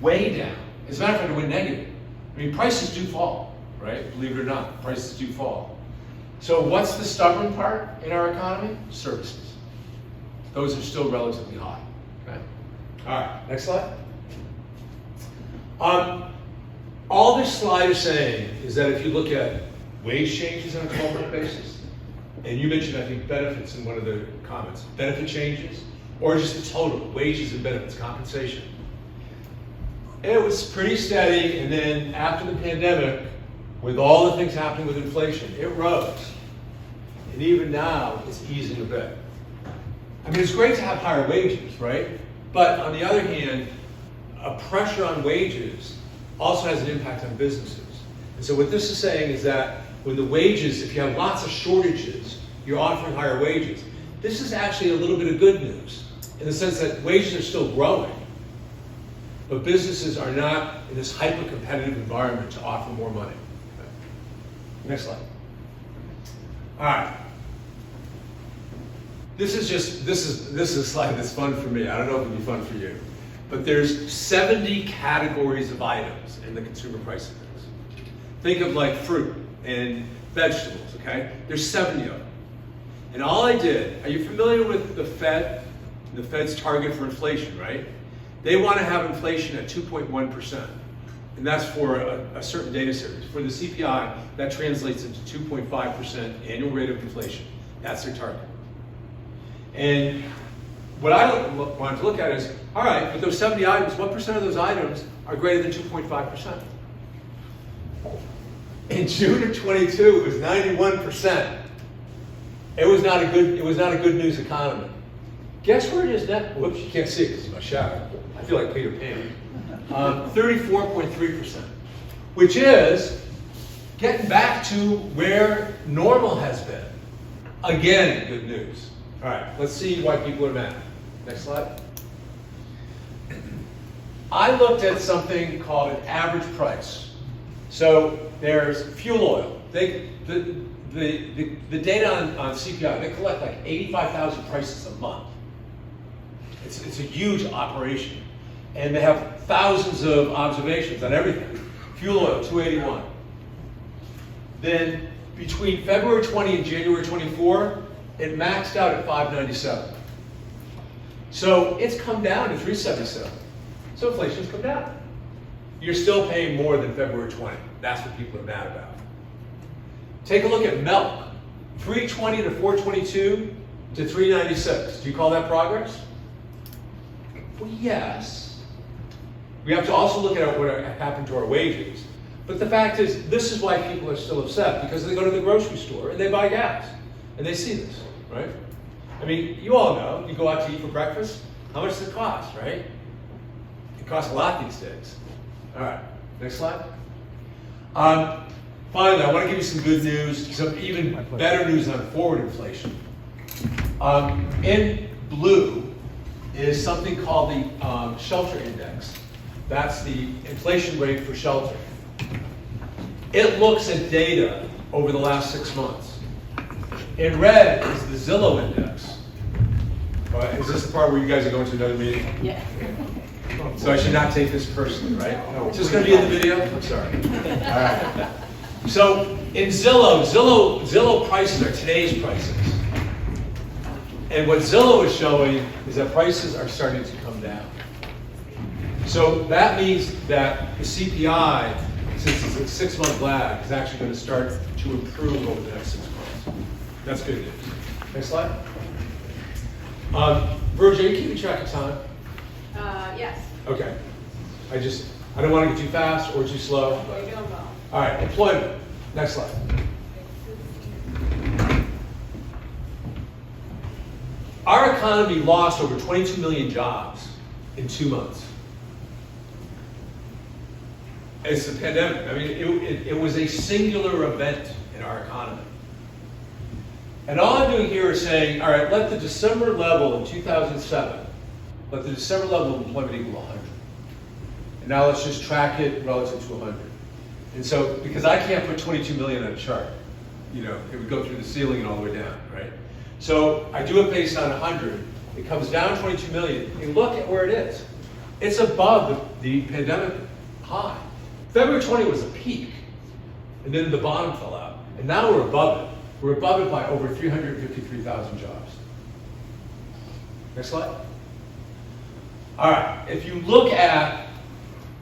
C: way down. As a matter of fact, it went negative. I mean, prices do fall, right? Believe it or not, prices do fall. So what's the stubborn part in our economy? Services. Those are still relatively high. Okay? All right, next slide. All this slide is saying is that if you look at wage changes on a 12-month basis, and you mentioned, I think, benefits in one of the comments, benefit changes, or just the total, wages and benefits, compensation. It was pretty steady, and then after the pandemic, with all the things happening with inflation, it rose. And even now, it's easing a bit. I mean, it's great to have higher wages, right? But on the other hand, a pressure on wages also has an impact on businesses. And so what this is saying is that when the wages, if you have lots of shortages, you're offering higher wages. This is actually a little bit of good news, in the sense that wages are still growing, but businesses are not in this hyper-competitive environment to offer more money. Okay. Next slide. All right. This is a slide that's fun for me. I don't know if it'll be fun for you. But there's 70 categories of items in the consumer price index. Think of like fruit and vegetables, okay? There's 70 of them. And all I did, are you familiar with the Fed? The Fed's target for inflation, right? They want to have inflation at 2.1%. And that's for a certain data series. For the CPI, that translates into 2.5% annual rate of inflation. That's their target. And what I wanted to look at is, all right, with those 70 items, what percent of those items are greater than 2.5%? In June of 22, it was 91%. It was not a good news economy. Guess where it is now? Whoops, you can't see it because of my shadow. I feel like Peter Pan. 34.3%, which is getting back to where normal has been. Again, good news. All right, let's see why people are mad. Next slide. I looked at something called an average price. So there's fuel oil. The data on CPI, they collect like 85,000 prices a month. It's a huge operation. And they have thousands of observations on everything. Fuel oil, 281. Then between February 20 and January 24, it maxed out at 597. So it's come down to 377. So inflation's come down. You're still paying more than February 20. That's what people are mad about. Take a look at milk. 320 to 422 to 396. Do you call that progress? Well, yes. We have to also look at what happened to our wages. But the fact is, this is why people are still upset, because they go to the grocery store and they buy gas. And they see this, right? I mean, you all know, you go out to eat for breakfast, how much does it cost, right? It costs a lot these days. All right, next slide. Finally, I want to give you some good news, some even better news on forward inflation. In blue is something called the shelter index. That's the inflation rate for shelter. It looks at data over the last 6 months. In red is the Zillow index. Is this the part where you guys are going to another meeting?
A: Yeah.
C: So I should not take this personally, right? No. Is this going to be in the video? I'm sorry. All right. So in Zillow prices are today's prices. And what Zillow is showing is that prices are starting to come down. So that means that the CPI, since it's a 6-month lag, is actually going to start to improve over the next 6 months. That's good news. Next slide. Virgil, are you keeping track of time?
A: Yes.
C: Okay. I don't want to get too fast or too slow.
A: You're doing well.
C: All right, employment. Next slide. Our economy lost over 22 million jobs in 2 months. It's the pandemic. I mean, it was a singular event in our economy. And all I'm doing here is saying, all right, let the December level in 2007, let the December level of employment equal 100. And now let's just track it relative to 100. And so, because I can't put 22 million on a chart, you know, it would go through the ceiling and all the way down, right? So I do it based on 100. It comes down 22 million. And look at where it is. It's above the pandemic high. February 20 was a peak, and then the bottom fell out. And now we're above it. We're above it by over 353,000 jobs. Next slide. All right, if you look at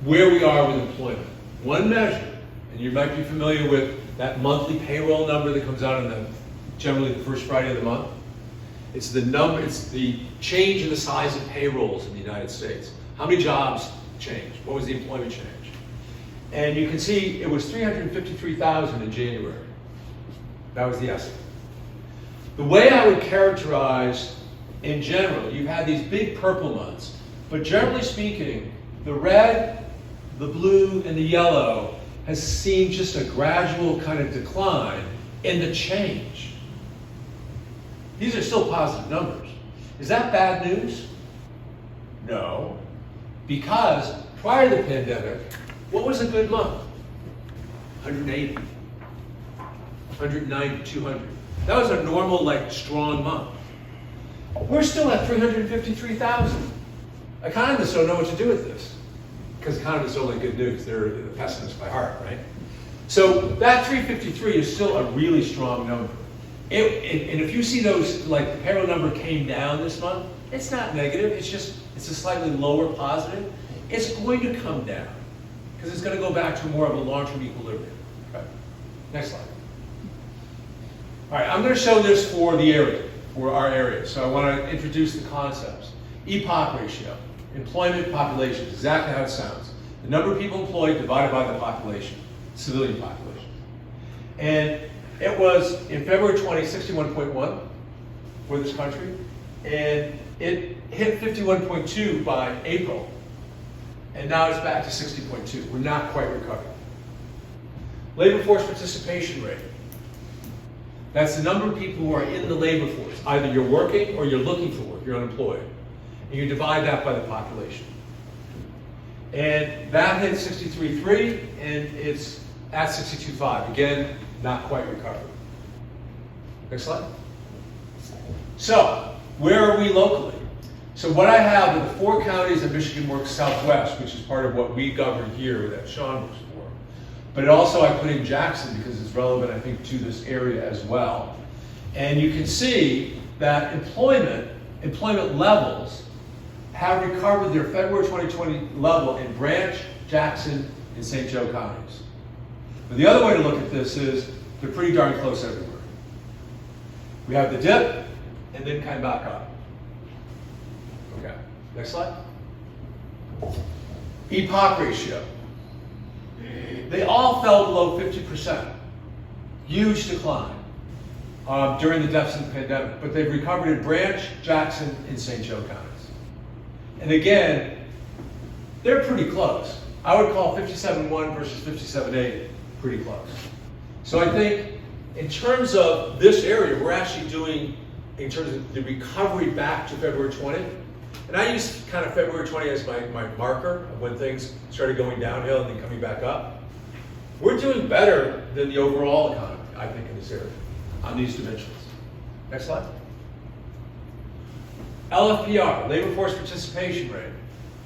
C: where we are with employment, one measure, and you might be familiar with that monthly payroll number that comes out on generally the first Friday of the month. It's the change in the size of payrolls in the United States. How many jobs changed? What was the employment change? And you can see it was 353,000 in January. That was the estimate. The way I would characterize, in general, you've had these big purple months, but generally speaking, the red, the blue, and the yellow has seen just a gradual kind of decline in the change. These are still positive numbers. Is that bad news? No, because prior to the pandemic, what was a good month? 180, 190, 200. That was a normal, strong month. We're still at 353,000. Economists don't know what to do with this, because economists don't like good news. They're the pessimists by heart, right? So that 353 is still a really strong number. And if you see those, the payroll number came down this month, it's not negative. It's a slightly lower positive. It's going to come down, because it's going to go back to more of a long-term equilibrium. Okay. Next slide. All right, I'm going to show this for the area, for our area. So I want to introduce the concepts. EPOC ratio, employment population, exactly how it sounds. The number of people employed divided by the population, civilian population. And it was, in February 20, 61.1 for this country. And it hit 51.2 by April. And now it's back to 60.2. We're not quite recovered. Labor force participation rate. That's the number of people who are in the labor force. Either you're working or you're looking for work, you're unemployed. And you divide that by the population. And that hit 63.3, and it's at 62.5. Again, not quite recovered. Next slide. So, where are we locally? So what I have are the 4 counties of Michigan Works Southwest, which is part of what we govern here that Sean works for. But it also I put in Jackson because it's relevant, I think, to this area as well. And you can see that employment levels have recovered their February 2020 level in Branch, Jackson, and St. Joe counties. But the other way to look at this is they're pretty darn close everywhere. We have the dip, and then kind of back up. Okay, next slide. EPOC ratio. They all fell below 50%. Huge decline during the depths of the pandemic, but they've recovered in Branch, Jackson, and St. Joe counties. And again, they're pretty close. I would call 57.1 versus 57.8 pretty close. So I think in terms of this area, we're actually doing, in terms of the recovery back to February 20, And I use kind of February 20 as my marker of when things started going downhill and then coming back up. We're doing better than the overall economy, I think, in this area on these dimensions. Next slide. LFPR, labor force participation rate.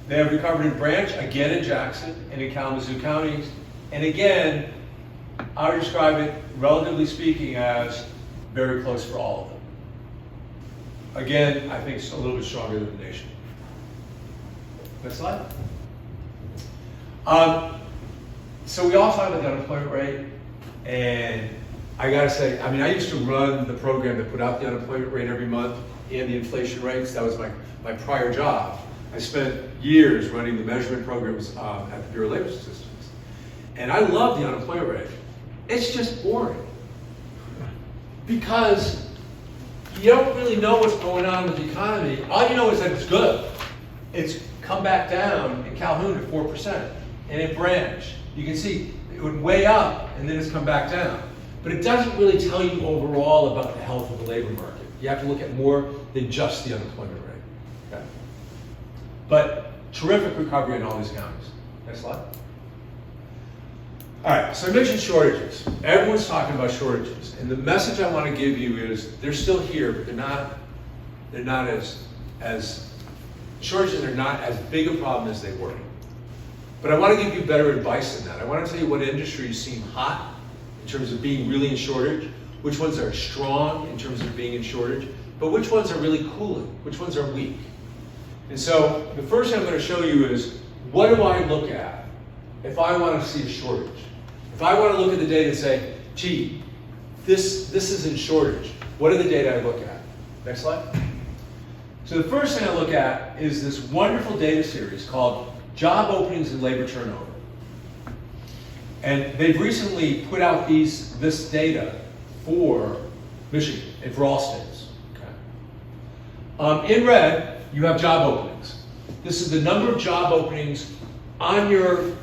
C: They have recovered in Branch, again in Jackson, and in Kalamazoo counties. And again, I would describe it, relatively speaking, as very close for all of them. Again, I think it's a little bit stronger than the nation. Next slide. So we all talk about the unemployment rate, and I gotta say, I mean, I used to run the program that put out the unemployment rate every month and the inflation rates. That was my prior job. I spent years running the measurement programs at the Bureau of Labor Statistics. And I love the unemployment rate. It's just boring. Because you don't really know what's going on with the economy. All you know is that it's good. It's come back down in Calhoun to 4%. And in Branch, you can see it went way up and then it's come back down. But it doesn't really tell you overall about the health of the labor market. You have to look at more than just the unemployment rate. Okay? But terrific recovery in all these counties. Next slide. All right, so I mentioned shortages. Everyone's talking about shortages. And the message I want to give you is they're still here, but they're not as shortages are not as big a problem as they were. But I want to give you better advice than that. I want to tell you what industries seem hot in terms of being really in shortage, which ones are strong in terms of being in shortage, but which ones are really cooling, which ones are weak. And so the first thing I'm going to show you is, what do I look at if I want to see a shortage? If I want to look at the data and say, gee, this is in shortage, what are the data I look at? Next slide. So the first thing I look at is this wonderful data series called Job Openings and Labor Turnover. And they've recently put out this data for Michigan and for all states. Okay. In red, you have job openings. This is the number of job openings on your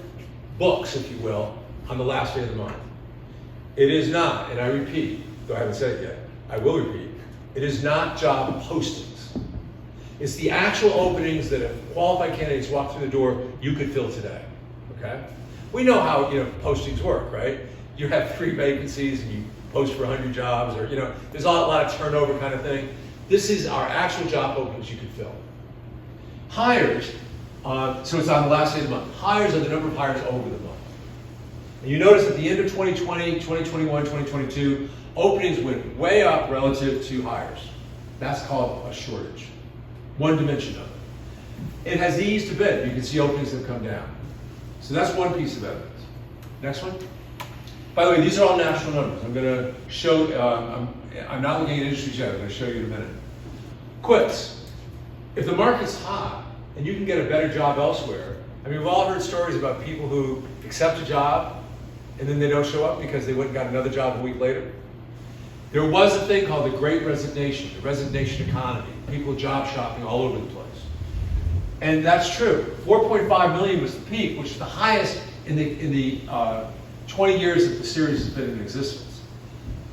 C: books, if you will, on the last day of the month. It is not, and I repeat, though I haven't said it yet, I will repeat, it is not job postings. It's the actual openings that if qualified candidates walk through the door, you could fill today, okay? We know how, postings work, right? You have 3 vacancies and you post for 100 jobs, or, there's a lot of turnover kind of thing. This is our actual job openings you could fill. Hires, so it's on the last day of the month. Hires are the number of hires over the month. And you notice at the end of 2020, 2021, 2022, openings went way up relative to hires. That's called a shortage. One dimension of it. It has eased a bit. You can see openings have come down. So that's one piece of evidence. Next one. By the way, these are all national numbers. I'm going to show, I'm not looking at industries yet. I'm going to show you in a minute. Quits. If the market's hot and you can get a better job elsewhere, I mean, we've all heard stories about people who accept a job and then they don't show up because they went and got another job a week later. There was a thing called the Great Resignation, the resignation economy, people job shopping all over the place. And that's true. 4.5 million was the peak, which is the highest in the 20 years that the series has been in existence.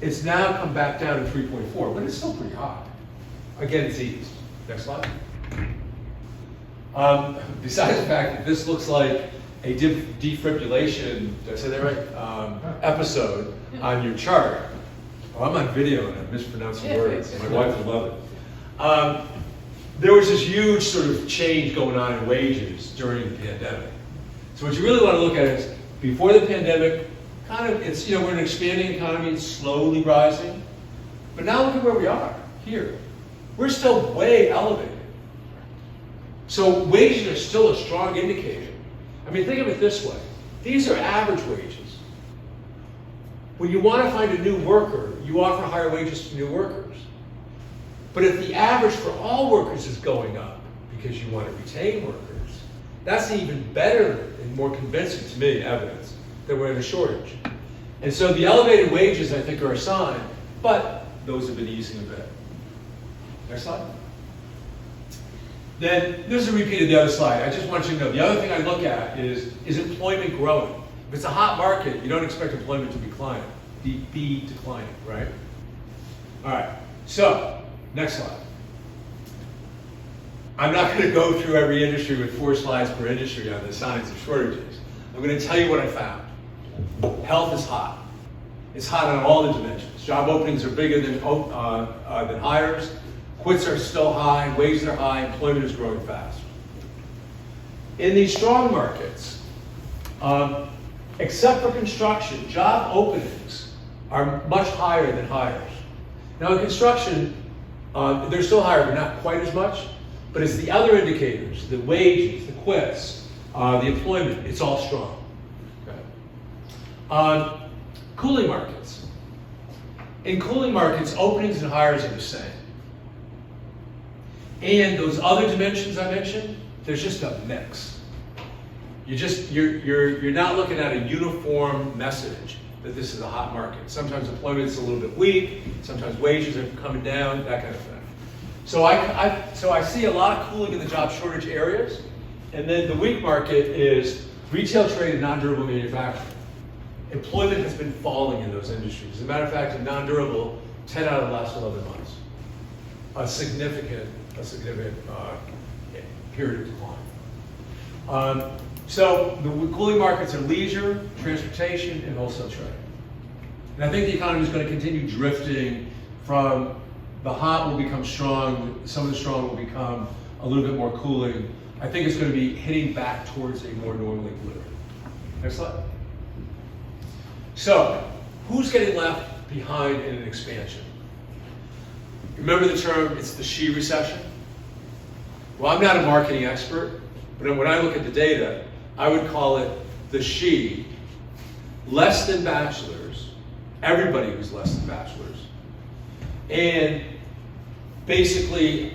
C: It's now come back down to 3.4, but it's still pretty high. Again, it's eased. Next slide. Besides the fact that this looks like a defibrillation, did I say that right? Episode on your chart. Well, I'm on video and I'm mispronouncing words. My wife would love it. There was this huge sort of change going on in wages during the pandemic. So what you really want to look at is, before the pandemic, kind of, it's, we're an expanding economy, it's slowly rising. But now look at where we are, here. We're still way elevated. So wages are still a strong indicator. I mean, think of it this way. These are average wages. When you want to find a new worker, you offer higher wages to new workers. But if the average for all workers is going up because you want to retain workers, that's even better and more convincing to me evidence that we're in a shortage. And so the elevated wages, I think, are a sign, but those have been easing a bit. Next slide. Then, this is a repeat of the other slide. I just want you to know, the other thing I look at is employment growing? If it's a hot market, you don't expect employment to be declining, right? All right, so, next slide. I'm not going to go through every industry with 4 slides per industry on the signs of shortages. I'm going to tell you what I found. Health is hot. It's hot on all the dimensions. Job openings are bigger than hires. Quits are still high. Wages are high. Employment is growing fast. In these strong markets, except for construction, job openings are much higher than hires. Now in construction, they're still higher, but not quite as much. But it's the other indicators, the wages, the quits, the employment, it's all strong. Okay. Cooling markets. In cooling markets, openings and hires are the same. And those other dimensions I mentioned, there's just a mix. You're not looking at a uniform message that this is a hot market. Sometimes employment is a little bit weak, sometimes wages are coming down, that kind of thing. So I see a lot of cooling in the job shortage areas, and then the weak market is retail, trade, and non-durable manufacturing. Employment has been falling in those industries. As a matter of fact, in non-durable, 10 out of the last 11 months. A significant period of decline. So the cooling markets are leisure, transportation, and wholesale trade. And I think the economy is going to continue drifting from the hot will become strong, some of the strong will become a little bit more cooling. I think it's going to be hitting back towards a more normal equilibrium. Next slide. So, who's getting left behind in an expansion? Remember the term, it's the she recession? Well, I'm not a marketing expert, but when I look at the data, I would call it the she, less than bachelors, everybody who's less than bachelors, and basically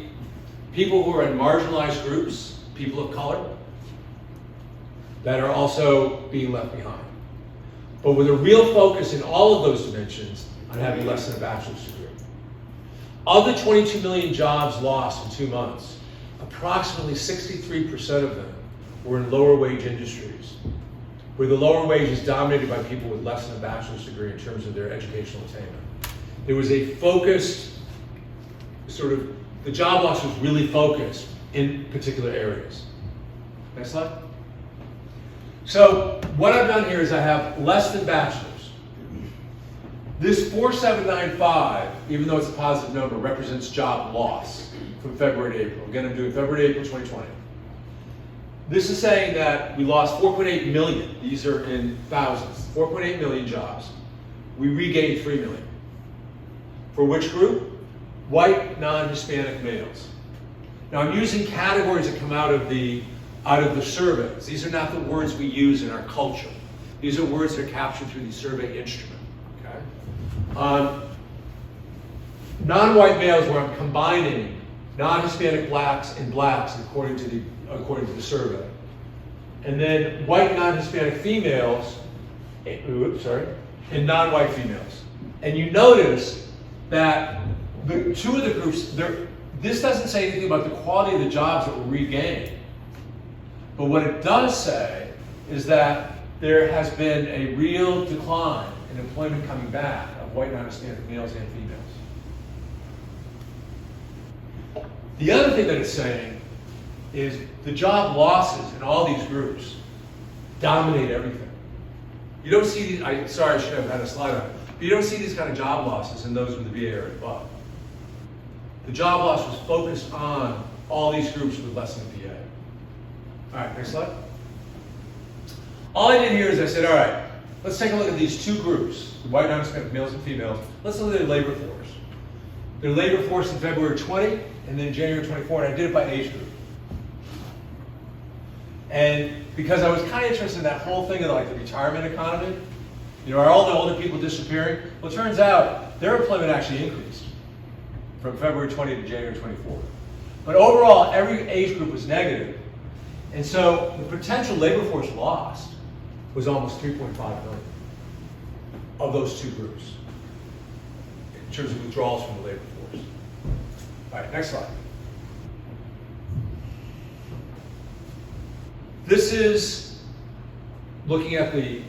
C: people who are in marginalized groups, people of color, that are also being left behind. But with a real focus in all of those dimensions on having less than a bachelor's degree. Of the 22 million jobs lost in 2 months, approximately 63% of them were in lower wage industries, where the lower wage is dominated by people with less than a bachelor's degree in terms of their educational attainment. There was a focused, the job loss was really focused in particular areas. Next slide. So what I've done here is I have less than bachelors. This 4795, even though it's a positive number, represents job loss from February to April. Again, I'm doing February to April 2020. This is saying that we lost 4.8 million. These are in thousands. 4.8 million jobs. We regained 3 million. For which group? White, non-Hispanic males. Now I'm using categories that come out of the surveys. These are not the words we use in our culture. These are words that are captured through the survey instrument. Okay? Non-white males, where I'm combining non-Hispanic blacks and blacks according to the survey, and then white non-Hispanic females, and non-white females. And you notice that the two of the groups, this doesn't say anything about the quality of the jobs that were regained. But what it does say is that there has been a real decline in employment coming back of white non-Hispanic males and females. The other thing that it's saying is the job losses in all these groups dominate everything. You don't see these, sorry, I should have had a slide on it, but you don't see these kind of job losses in those with the VA area above. The job loss was focused on all these groups with less than a VA. All right, next slide. All I did here is I said, all right, let's take a look at these two groups, the white non-Hispanic males and females. Let's look at their labor force. Their labor force in February 20 and then January 24, and I did it by age group. And because I was kind of interested in that whole thing of like the retirement economy, are all the older people disappearing? Well, it turns out their employment actually increased from February 20 to January 24. But overall, every age group was negative. And so the potential labor force lost was almost 3.5 million of those two groups in terms of withdrawals from the labor force. All right, next slide. This is looking at the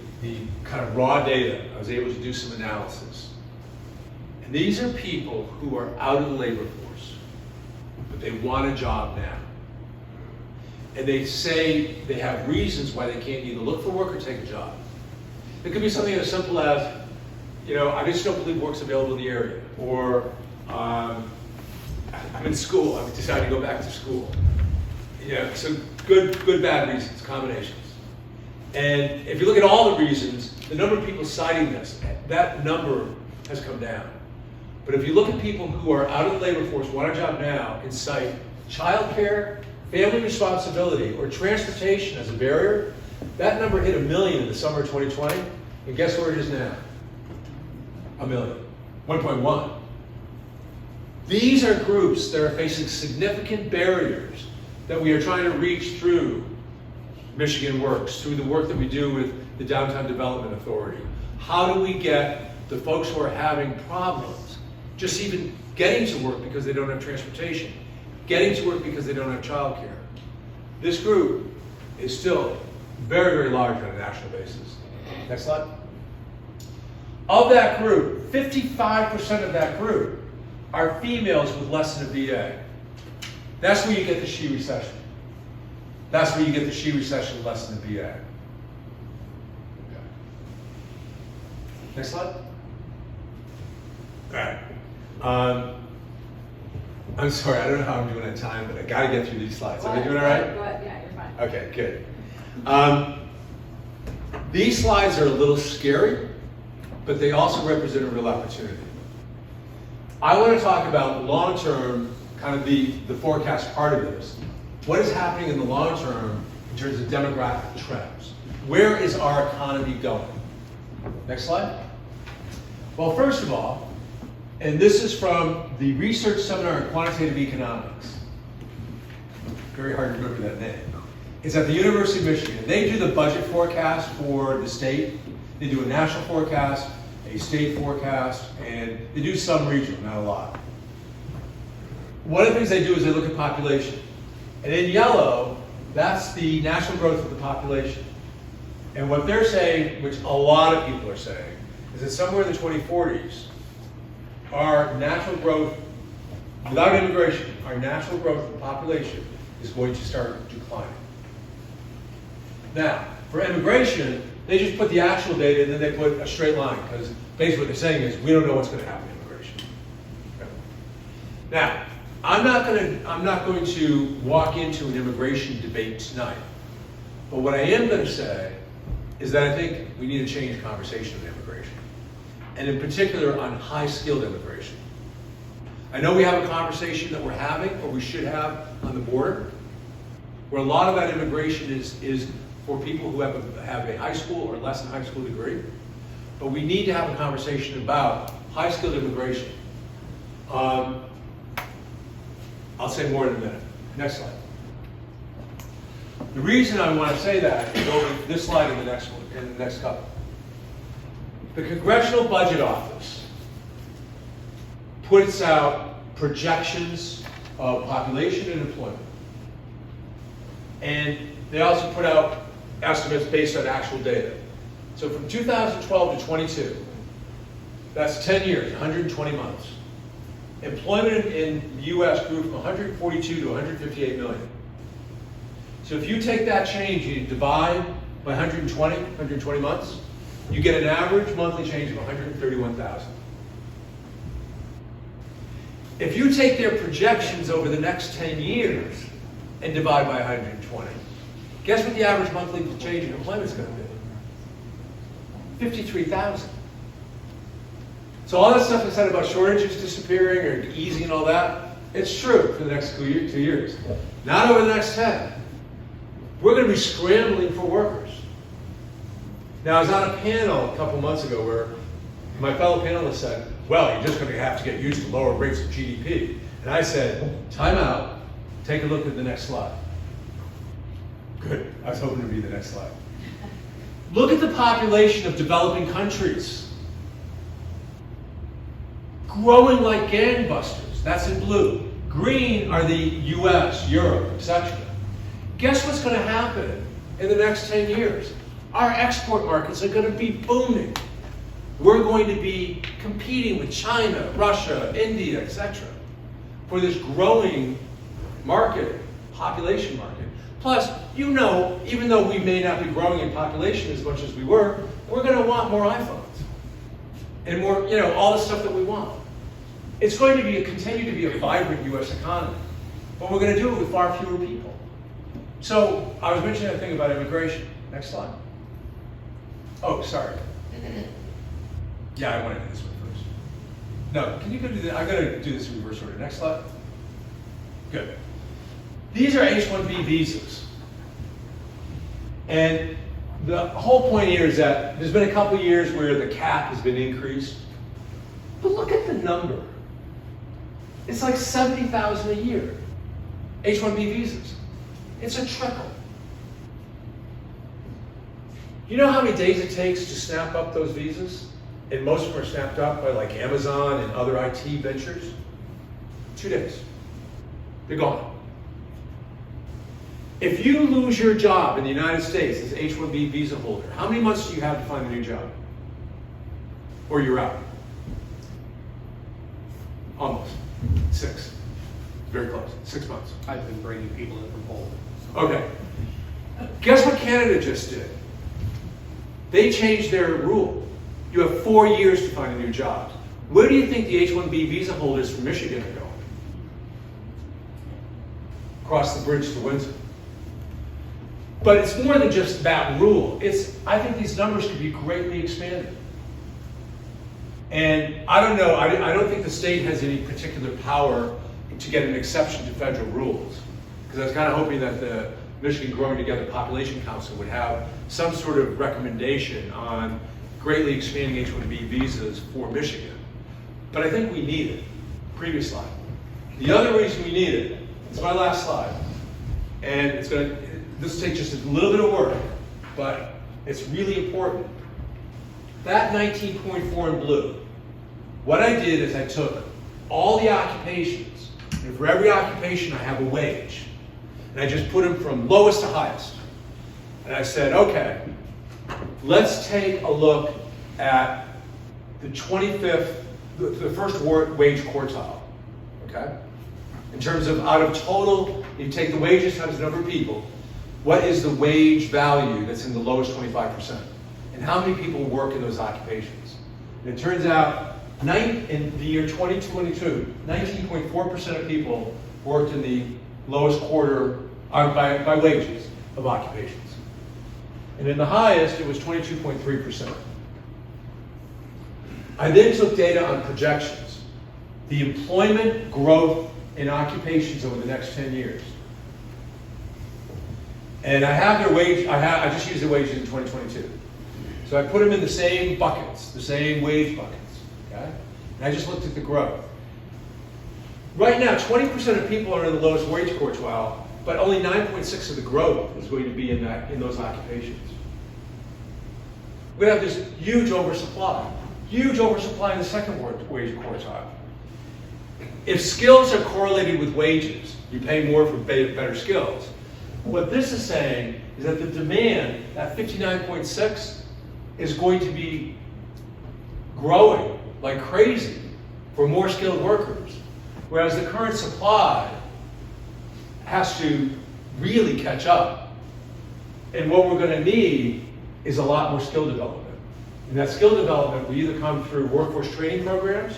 C: kind of raw data. I was able to do some analysis. And these are people who are out of the labor force, but they want a job now. and they say they have reasons why they can't either look for work or take a job. It could be something as simple as, I just don't believe work's available in the area, or I'm in school, I've decided to go back to school. So good, bad reasons, combinations. And if you look at all the reasons, the number of people citing this, that number has come down. But if you look at people who are out of the labor force, want a job now, and cite childcare, family responsibility, or transportation as a barrier, that number hit 1 million in the summer of 2020, and guess where it is now? 1 million, 1.1. These are groups that are facing significant barriers that we are trying to reach through Michigan Works, through the work that we do with the Downtown Development Authority. How do we get the folks who are having problems, just even getting to work because they don't have transportation, getting to work because they don't have childcare? This group is still very, very large on a national basis. Next slide. Of that group, 55% of that group are females with less than a BA. That's where you get the she recession. That's where you get the she recession with less than a BA. Okay. Next slide. All right. I'm sorry, I don't know how I'm doing on time, but I got to get through these slides. Am I doing all right?
A: Go ahead, yeah, you're fine.
C: Okay, good. These slides are a little scary, but they also represent a real opportunity. I want to talk about long-term, kind of the forecast part of this. What is happening in the long term in terms of demographic trends? Where is our economy going? Next slide. Well, first of all, and this is from the Research Seminar in Quantitative Economics. Very hard to remember that name. It's at the University of Michigan. They do the budget forecast for the state. They do a national forecast, a state forecast, and they do some regional, not a lot. One of the things they do is they look at population. And in yellow, that's the national growth of the population. And what they're saying, which a lot of people are saying, is that somewhere in the 2040s, our natural growth, without immigration, our natural growth of the population is going to start declining. Now, for immigration, they just put the actual data and then they put a straight line, because basically what they're saying is we don't know what's going to happen in immigration. Okay. Now, I'm not going to walk into an immigration debate tonight. But what I am going to say is that I think we need to change the conversation on immigration. And in particular on high-skilled immigration. I know we have a conversation that we're having, or we should have, on the border, where a lot of that immigration is for people who have a high school or less than high school degree. But we need to have a conversation about high-skilled immigration. I'll say more in a minute. Next slide. The reason I want to say that is over this slide and the next one, and the next couple. The Congressional Budget Office puts out projections of population and employment. And they also put out estimates based on actual data. So from 2012 to 22, that's 10 years, 120 months. Employment in the US grew from 142 to 158 million. So if you take that change, you divide by 120 months, you get an average monthly change of 131,000. If you take their projections over the next 10 years and divide by 120, guess what the average monthly change in employment is going to be? 53,000. So all that stuff I said about shortages disappearing or easing and all that, it's true for the next 2 years. Not over the next 10. We're going to be scrambling for workers. Now, I was on a panel a couple months ago where my fellow panelists said, well, you're just going to have to get used to lower rates of GDP. And I said, time out, take a look at the next slide. Good, I was hoping to be the next slide. Look at the population of developing countries. Growing like gangbusters, that's in blue. Green are the US, Europe, etc. Guess what's going to happen in the next 10 years? Our export markets are going to be booming. We're going to be competing with China, Russia, India, etc. for this growing market, population market. Plus, even though we may not be growing in population as much as we were, we're going to want more iPhones and more, all the stuff that we want. It's going to continue to be a vibrant U.S. economy, but we're going to do it with far fewer people. So I was mentioning that thing about immigration. Next slide. Oh, sorry. Yeah, I want to do this one first. No, can you go do that? I'm going to do this in reverse order. Next slide. Good. These are H-1B visas. And the whole point here is that there's been a couple of years where the cap has been increased. But look at the number. It's like 70,000 a year. H-1B visas. It's a trickle. You know how many days it takes to snap up those visas? And most of them are snapped up by like Amazon and other IT ventures. 2 days. They're gone. If you lose your job in the United States as an H-1B visa holder, how many months do you have to find a new job? Or you're out? Almost. 6. Very close. 6 months.
E: I've been bringing people in from Poland.
C: Okay. Guess what Canada just did? They changed their rule. You have 4 years to find a new job. Where do you think the H-1B visa holders from Michigan are going? Across the bridge to Windsor. But it's more than just that rule. I think these numbers could be greatly expanded. And I don't know, I don't think the state has any particular power to get an exception to federal rules. Because I was kind of hoping that the Michigan Growing Together Population Council would have some sort of recommendation on greatly expanding H-1B visas for Michigan. But I think we need it. Previous slide. The other reason we need it, it's my last slide, and this will take just a little bit of work, but it's really important. That 19.4 in blue, what I did is I took all the occupations, and for every occupation I have a wage, and I just put them from lowest to highest. And I said, okay, let's take a look at the 25th, the first wage quartile, okay? In terms of out of total, you take the wages times the number of people, what is the wage value that's in the lowest 25%? And how many people work in those occupations? And it turns out, in the year 2022, 19.4% of people worked in the lowest quarter by wages of occupations. And in the highest, it was 22.3%. I then took data on projections, the employment growth in occupations over the next 10 years. And I have their wage, I just used the wages in 2022. So I put them in the same buckets, the same wage buckets, okay? And I just looked at the growth. Right now, 20% of people are in the lowest wage quartile, but only 9.6 of the growth is going to be in those occupations. We're going to have this huge oversupply in the second wage quartile. If skills are correlated with wages, you pay more for better skills. What this is saying is that the demand, that 59.6, is going to be growing like crazy for more skilled workers, whereas the current supply has to really catch up. And what we're going to need is a lot more skill development. And that skill development will either come through workforce training programs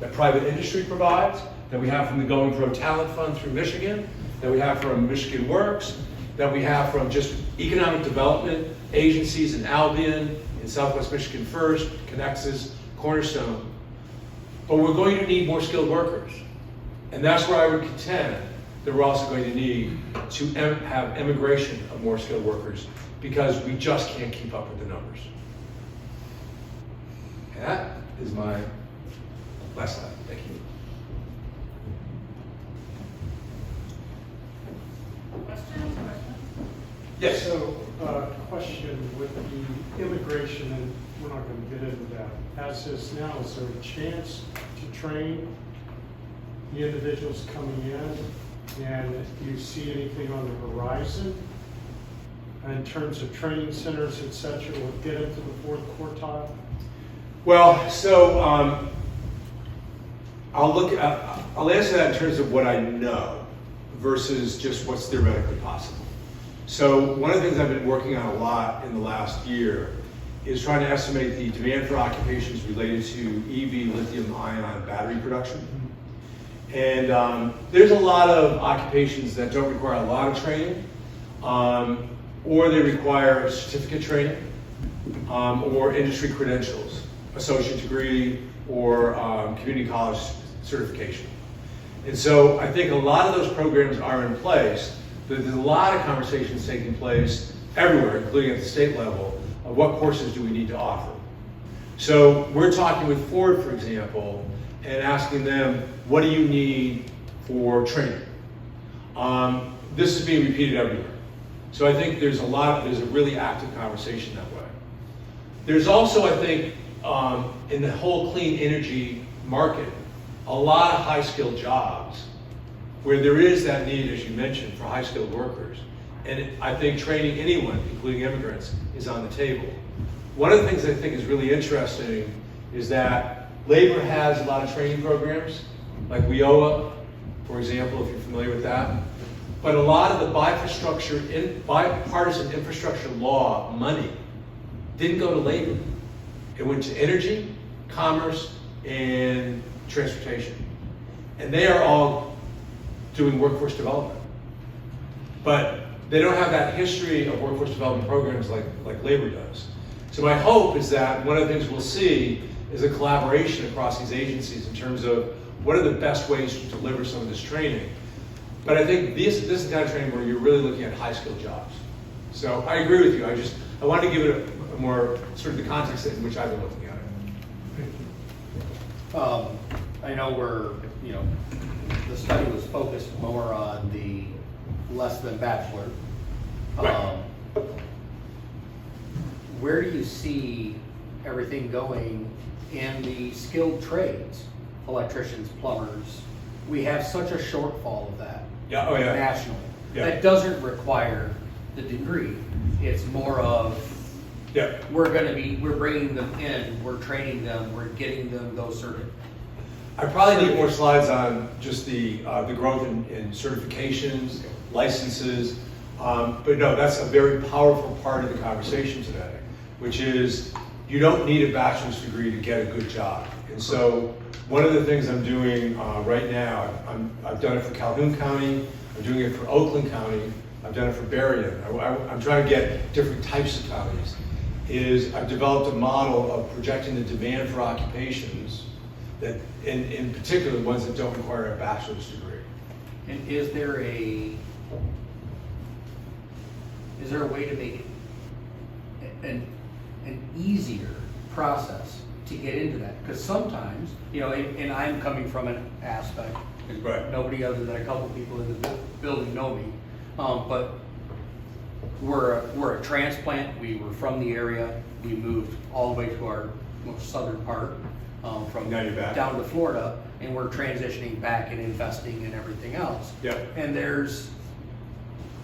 C: that private industry provides, that we have from the Going Pro Talent Fund through Michigan, that we have from Michigan Works, that we have from just economic development agencies in Albion, in Southwest Michigan First, Connexus, Cornerstone. But we're going to need more skilled workers. And that's where I would contend that we're also going to need to have immigration of more skilled workers, because we just can't keep up with the numbers. And that is my last slide. Thank you.
A: Questions?
C: Yes.
F: So, question with the immigration, and we're not going to get into that. As is now, is there a chance to train the individuals coming in? And do you see anything on the horizon in terms of training centers, et cetera, will get into the fourth quartile?
C: Well, so I'll answer that in terms of what I know versus just what's theoretically possible. So one of the things I've been working on a lot in the last year is trying to estimate the demand for occupations related to EV lithium-ion battery production. And there's a lot of occupations that don't require a lot of training, or they require certificate training, or industry credentials, associate degree, or community college certification. And so I think a lot of those programs are in place, but there's a lot of conversations taking place everywhere, including at the state level, of what courses do we need to offer. So we're talking with Ford, for example, and asking them, what do you need for training? This is being repeated everywhere. So I think there's a really active conversation that way. There's also, I think, in the whole clean energy market, a lot of high-skilled jobs where there is that need, as you mentioned, for high-skilled workers. And I think training anyone, including immigrants, is on the table. One of the things I think is really interesting is that labor has a lot of training programs, like WIOA, for example, if you're familiar with that. But a lot of the bipartisan infrastructure law money didn't go to labor. It went to energy, commerce, and transportation. And they are all doing workforce development. But they don't have that history of workforce development programs like labor does. So my hope is that one of the things we'll see is a collaboration across these agencies in terms of what are the best ways to deliver some of this training. But I think this is the kind of training where you're really looking at high-skilled jobs. So I agree with you. I wanted to give it a more sort of the context in which I've been looking at it.
E: I know the study was focused more on the less than bachelor.
C: Right.
E: Where do you see everything going in the skilled trades, electricians, plumbers? We have such a shortfall of that nationally.
C: Yeah.
E: That doesn't require the degree. It's more of we're bringing them in, we're training them, we're getting them those certain.
C: I probably need more slides on just the growth in certifications, licenses, but no, that's a very powerful part of the conversation today, which is you don't need a bachelor's degree to get a good job. And so one of the things I'm doing right now, I've done it for Calhoun County, I'm doing it for Oakland County, I've done it for Berrien. I'm trying to get different types of counties. I've developed a model of projecting the demand for occupations that, in particular, ones that don't require a bachelor's degree.
E: And is there a way to make it an easier process to get into that? Because sometimes, and I'm coming from an aspect,
C: Right.
E: nobody other than a couple people in the building know me, but we're a transplant. We were from the area. We moved all the way to our most southern part, from
C: Now you're back.
E: down to Florida, and we're transitioning back and investing and everything else.
C: Yeah.
E: And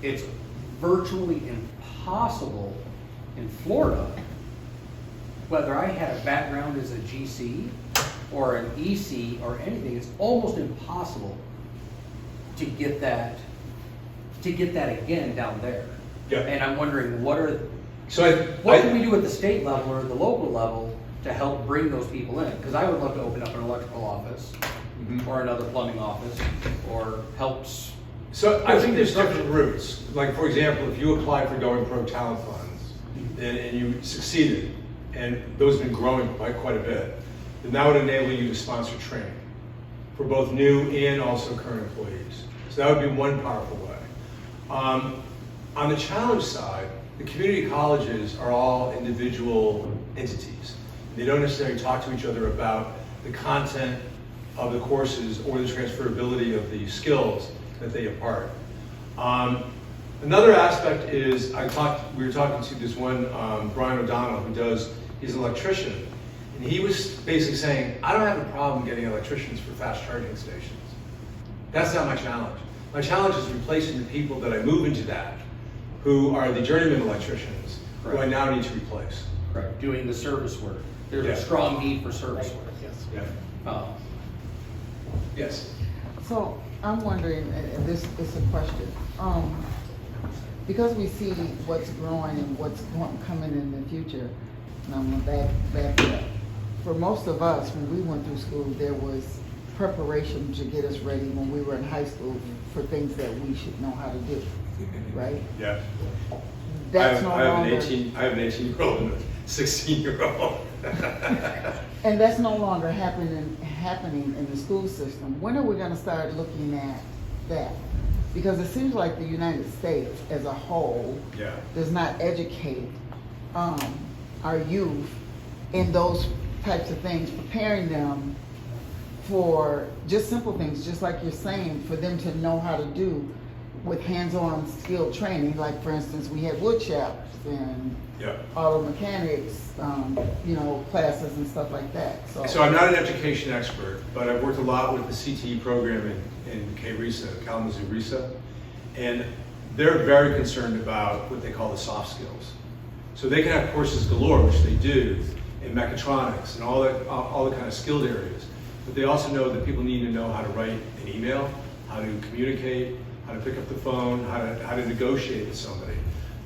E: it's virtually impossible in Florida, whether I had a background as a GC or an EC or anything, it's almost impossible to get that again down there.
C: Yeah.
E: And I'm wondering what
C: So
E: can we do at the state level or the local level to help bring those people in? Because I would love to open up an electrical office or another plumbing office or helps.
C: So I think there's different routes. Like, for example, if you apply for Going Pro Talent Funds and you succeeded, and those have been growing quite a bit, then that would enable you to sponsor training for both new and also current employees. So that would be one powerful way. On the challenge side, the community colleges are all individual entities. They don't necessarily talk to each other about the content of the courses or the transferability of the skills that they impart. Another aspect is, we were talking to this one, Brian O'Donnell, he's an electrician, and he was basically saying, I don't have a problem getting electricians for fast charging stations. That's not my challenge. My challenge is replacing the people that I move into that, who are the journeyman electricians, who I now need to replace.
E: Correct. Doing the service work. There's
C: Yeah.
E: a strong need for service work.
C: Yeah.
G: Yes. So I'm wondering, and this is a question. because we see what's growing and what's coming in the future, and I'm gonna back it up. For most of us, when we went through school, there was preparation to get us ready when we were in high school for things that we should know how to do, right?
C: Yeah.
G: That's no
C: I have
G: longer,
C: an 18-year-old and a 16-year-old.
G: and that's no longer happening in the school system. When are we gonna start looking at that? Because it seems like the United States as a whole
C: Yeah.
G: does not educate our youth in those types of things, preparing them for just simple things, just like you're saying, for them to know how to do with hands-on skill training. Like, for instance, we had wood shops and
C: Yeah.
G: auto mechanics, classes and stuff like that.
C: So I'm not an education expert, but I've worked a lot with the CTE program in K-RISA, Kalamazoo RISA, and they're very concerned about what they call the soft skills. So they can have courses galore, which they do, in mechatronics and all the kind of skilled areas, but they also know that people need to know how to write an email, how to communicate, how to pick up the phone, how to negotiate with somebody,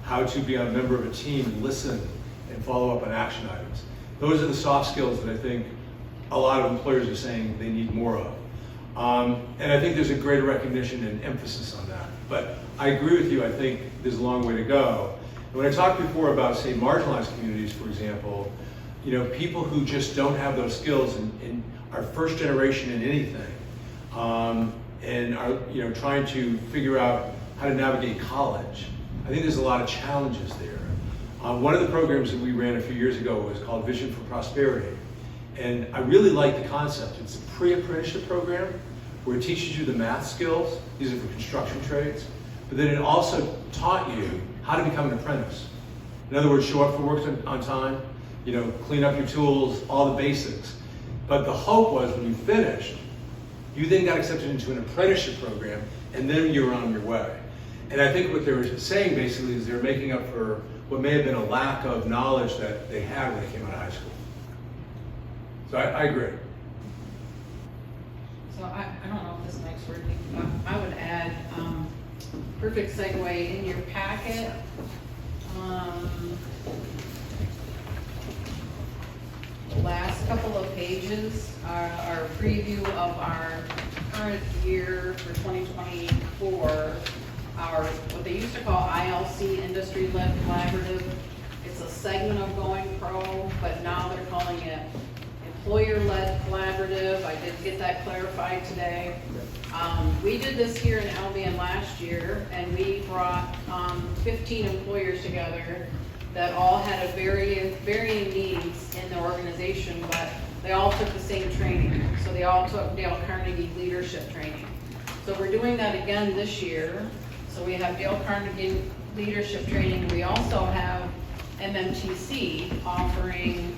C: how to be a member of a team and listen and follow up on action items. Those are the soft skills that I think a lot of employers are saying they need more of. And I think there's a greater recognition and emphasis on that. But I agree with you, I think there's a long way to go. And when I talked before about, say, marginalized communities, for example, people who just don't have those skills and are first generation in anything, and are trying to figure out how to navigate college. I think there's a lot of challenges there. One of the programs that we ran a few years ago was called Vision for Prosperity. And I really like the concept. It's a pre-apprenticeship program where it teaches you the math skills. These are for construction trades. But then it also taught you how to become an apprentice. In other words, show up for work on time, clean up your tools, all the basics. But the hope was when you finished, you then got accepted into an apprenticeship program, and then you were on your way. And I think what they were saying basically is they were making up for what may have been a lack of knowledge that they had when they came out of high school. So I agree.
A: So I don't know if this mic's working, but I would add, perfect segue in your packet. The last couple of pages are our preview of our current year for 2024. Our, what they used to call ILC, Industry-Led Collaborative. It's a segment of Going Pro, but now they're calling it Employer-Led Collaborative. I did get that clarified today. We did this here in Albion last year, and we brought 15 employers together that all had a varying needs in their organization, but they all took the same training. So they all took Dale Carnegie leadership training. So we're doing that again this year. So we have Dale Carnegie leadership training. We also have MMTC offering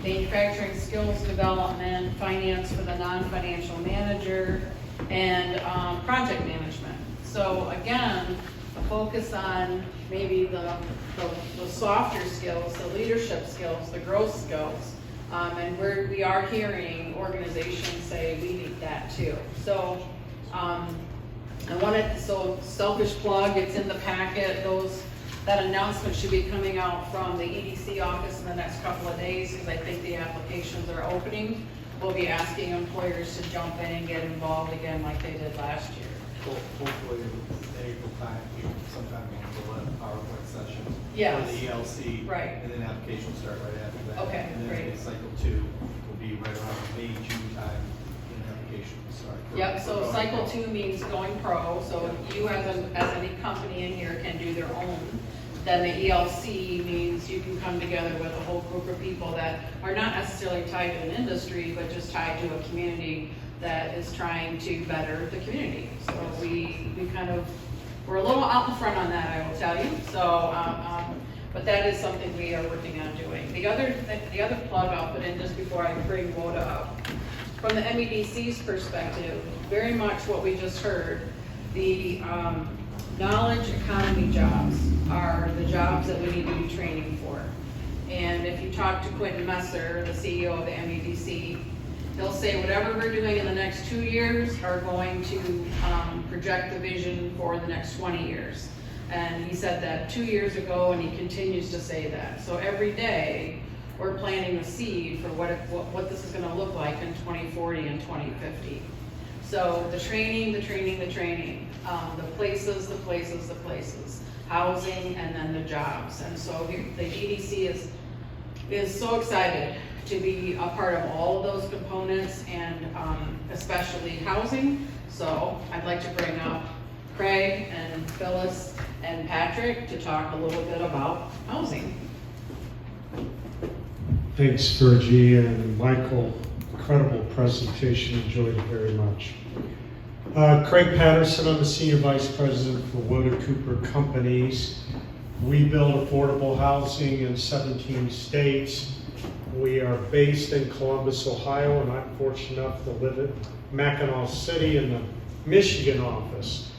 A: manufacturing skills development, finance for the non-financial manager, and project management. So again, a focus on maybe the softer skills, the leadership skills, the growth skills, and where we are hearing organizations say we need that too. So so selfish plug, it's in the packet. That announcement should be coming out from the EDC office in the next couple of days, because I think the applications are opening. We'll be asking employers to jump in and get involved again like they did last year.
H: Hopefully, in April time, sometime we'll have a PowerPoint session
A: Yes.
H: for the ELC.
A: Right.
H: And then applications start right after that.
A: Okay,
H: And then
A: great.
H: cycle 2 will be right around May, June time, and applications start.
A: Yep, so cycle 2 means going pro, so you as any company in here can do their own. Then the ELC means you can come together with a whole group of people that are not necessarily tied to an industry, but just tied to a community that is trying to better the community. So we're a little out in front on that, I will tell you. So, but that is something we are working on doing. The other plug I'll put in just before I bring WODA up. From the MEDC's perspective, very much what we just heard, the knowledge economy jobs are the jobs that we need to be training for. And if you talk to Quentin Messer, the CEO of the MEDC, he'll say whatever we're doing in the next 2 years are going to project the vision for the next 20 years. And he said that 2 years ago, and he continues to say that. So every day, we're planting a seed for what this is gonna look like in 2040 and 2050. So the training, the places, housing, and then the jobs. And so the EDC is so excited to be a part of all of those components, and especially housing. So I'd like to bring up Craig and Phyllis and Patrick to talk a little bit about housing.
F: Thanks, Virgie and Michael. Incredible presentation, enjoyed it very much. Craig Patterson, I'm the Senior Vice President for Woda Cooper Companies. We build affordable housing in 17 states. We are based in Columbus, Ohio, and I'm fortunate enough to live in Mackinac City in the Michigan office.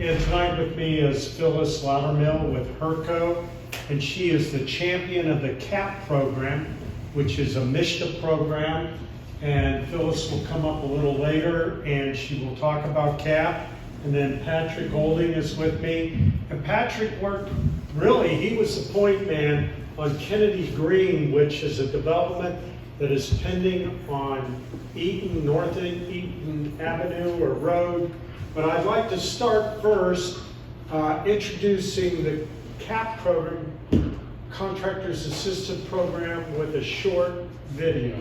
F: And tonight with me is Phyllis Loudermill with HERCO, and she is the champion of the CAP program, which is a MISHDA program. And Phyllis will come up a little later and she will talk about CAP. And then Patrick Golding is with me. And Patrick he was the point man on Kennedy Green, which is a development that is pending on North Eaton Avenue or Road. But I'd like to start first introducing the CAP program, Contractors Assisted Program, with a short video.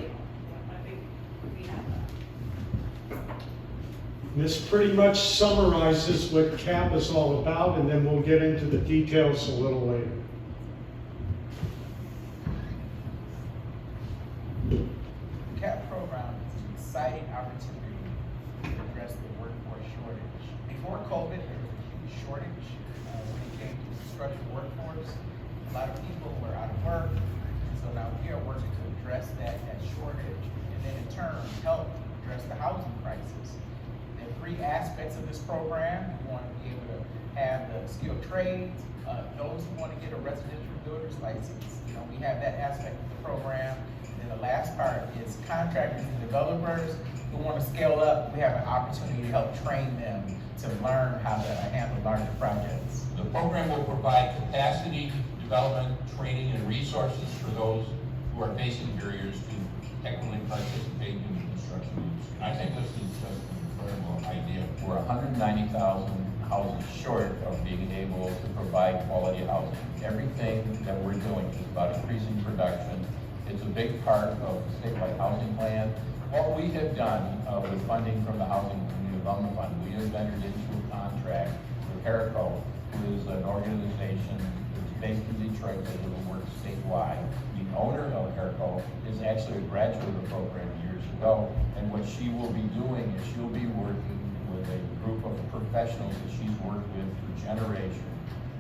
F: This pretty much summarizes what CAP is all about, and then we'll get into the details a little later.
H: CAP program is an exciting opportunity to address the workforce shortage. Before COVID, there was a huge shortage when it came to the construction workforce. A lot of people were out of work, and so now we are working to address that shortage, and then in turn help address the housing crisis. There are 3 aspects of this program. We want to be able to have the skilled trades, those who want to get a residential builder's license. We have that aspect of the program. And then the last part is contractors and developers who want to scale up. We have an opportunity to help train them to learn how to handle larger projects.
I: The program will provide capacity development, training, and resources for those who are facing barriers to equitably participate in the construction industry. And I think this is just an incredible idea. We're 190,000 houses short of being able to provide quality housing. Everything that we're doing is about increasing production. It's a big part of the statewide housing plan. What we have done with funding from the Housing and Community Development Fund, we have entered into a contract with HERCO, who is an organization that's based in Detroit that will work statewide. The owner of HERCO is actually a graduate of the program years ago, and what she will be doing is she'll be working with a group of professionals that she's worked with for generations,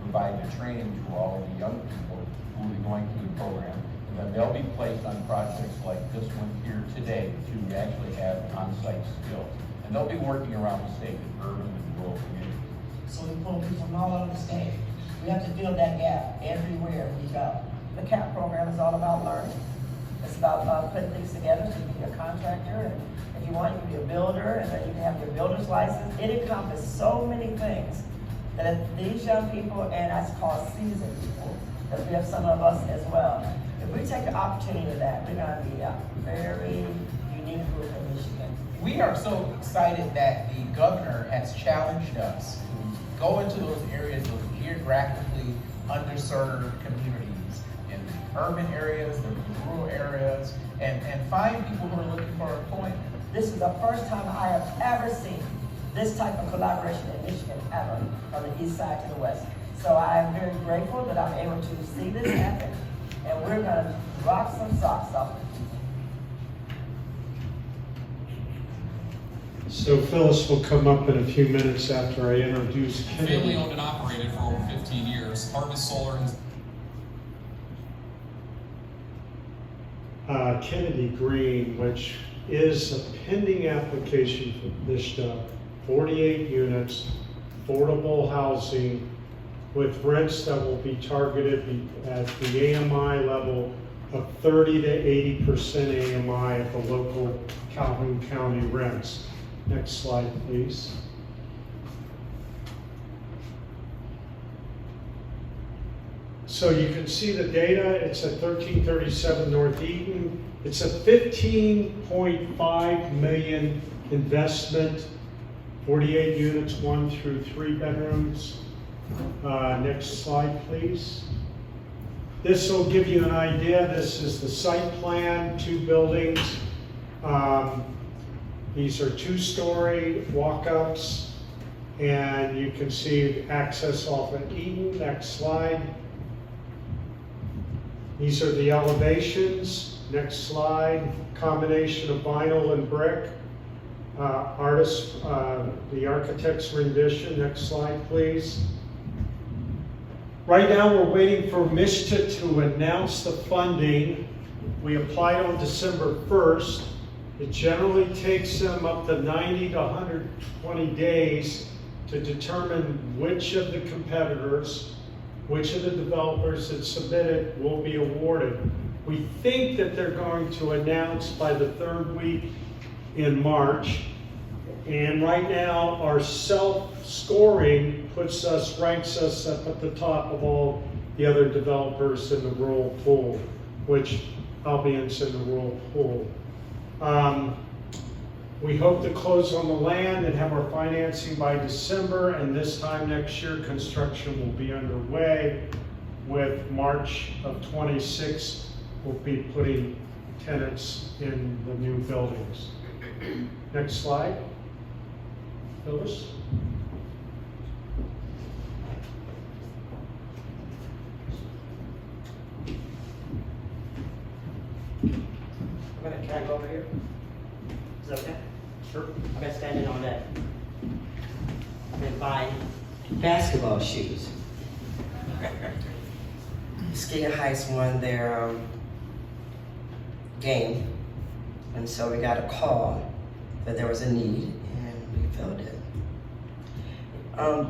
I: provide the training to all of the young people who will be going through the program. And then they'll be placed on projects like this one here today to actually have on-site skills. And they'll be working around the state in urban and rural communities.
J: So we pull people from all over the state. We have to fill that gap everywhere we go. The CAP program is all about learning. It's about putting things together so you can be a contractor, and if you want, you can be a builder, and then you can have your builder's license. It encompasses so many things that if these young people, and I call seasoned people, because we have some of us as well, if we take the opportunity of that, we're going to be a very unique group in Michigan.
H: We are so excited that the governor has challenged us to go into those areas, those geographically underserved communities, in urban areas, the rural areas, and find people who are looking for employment.
J: This is the first time I have ever seen this type of collaboration in Michigan ever, from the east side to the west. So I'm very grateful that I'm able to see this happen, and we're gonna rock some socks off.
F: So Phyllis will come up in a few minutes after I introduce Kennedy.
K: Family owned and operated for over 15 years. Harvest Solar and
F: Kennedy Green, which is a pending application for MISHDA, 48 units, affordable housing with rents that will be targeted at the AMI level of 30 to 80% AMI of the local Calhoun County rents. Next slide, please. So you can see the data, it's at 1337 North Eden. It's a 15.5 million investment, 48 units, 1 through 3 bedrooms. Next slide, please. This will give you an idea. This is the site plan, 2 buildings. These are 2-story walk-ups, and you can see access off of Eden. Next slide. These are the elevations. Next slide. Combination of vinyl and brick. The architect's rendition. Next slide, please. Right now, we're waiting for MISTA to announce the funding. We applied on December 1st. It generally takes them up to 90 to 120 days to determine which of the competitors, which of the developers that submitted will be awarded. We think that they're going to announce by the 3rd week in March. And right now, our self-scoring ranks us up at the top of all the other developers in the rural pool, which Albion's in the rural pool. We hope to close on the land and have our financing by December, and this time next year, construction will be underway. With March of 26, we'll be putting tenants in the new buildings. Next slide. Phyllis?
L: I'm gonna try and go over here. Is that okay?
F: Sure.
L: I've been standing on that. I've been buying basketball shoes. Skinny Heights won their game, and so we got a call that there was a need, and we filled it.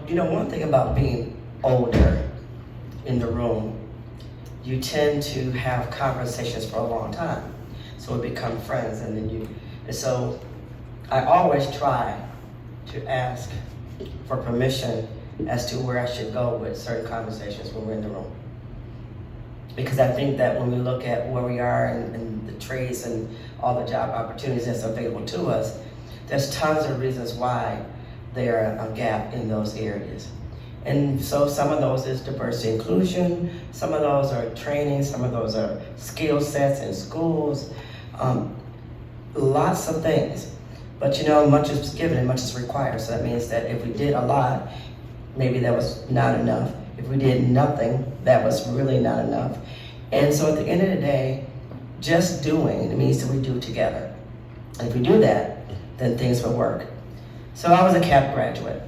L: You know, one thing about being older in the room, you tend to have conversations for a long time. So we become friends, and so I always try to ask for permission as to where I should go with certain conversations when we're in the room. Because I think that when we look at where we are and the trades and all the job opportunities that's available to us, there's tons of reasons why there are a gap in those areas. And so some of those is diversity inclusion, some of those are training, some of those are skill sets in schools, lots of things. But you know, much is given and much is required. So that means that if we did a lot, maybe that was not enough. If we did nothing, that was really not enough. And so at the end of the day, just doing, it means that we do together. And if we do that, then things will work. So I was a CAP graduate.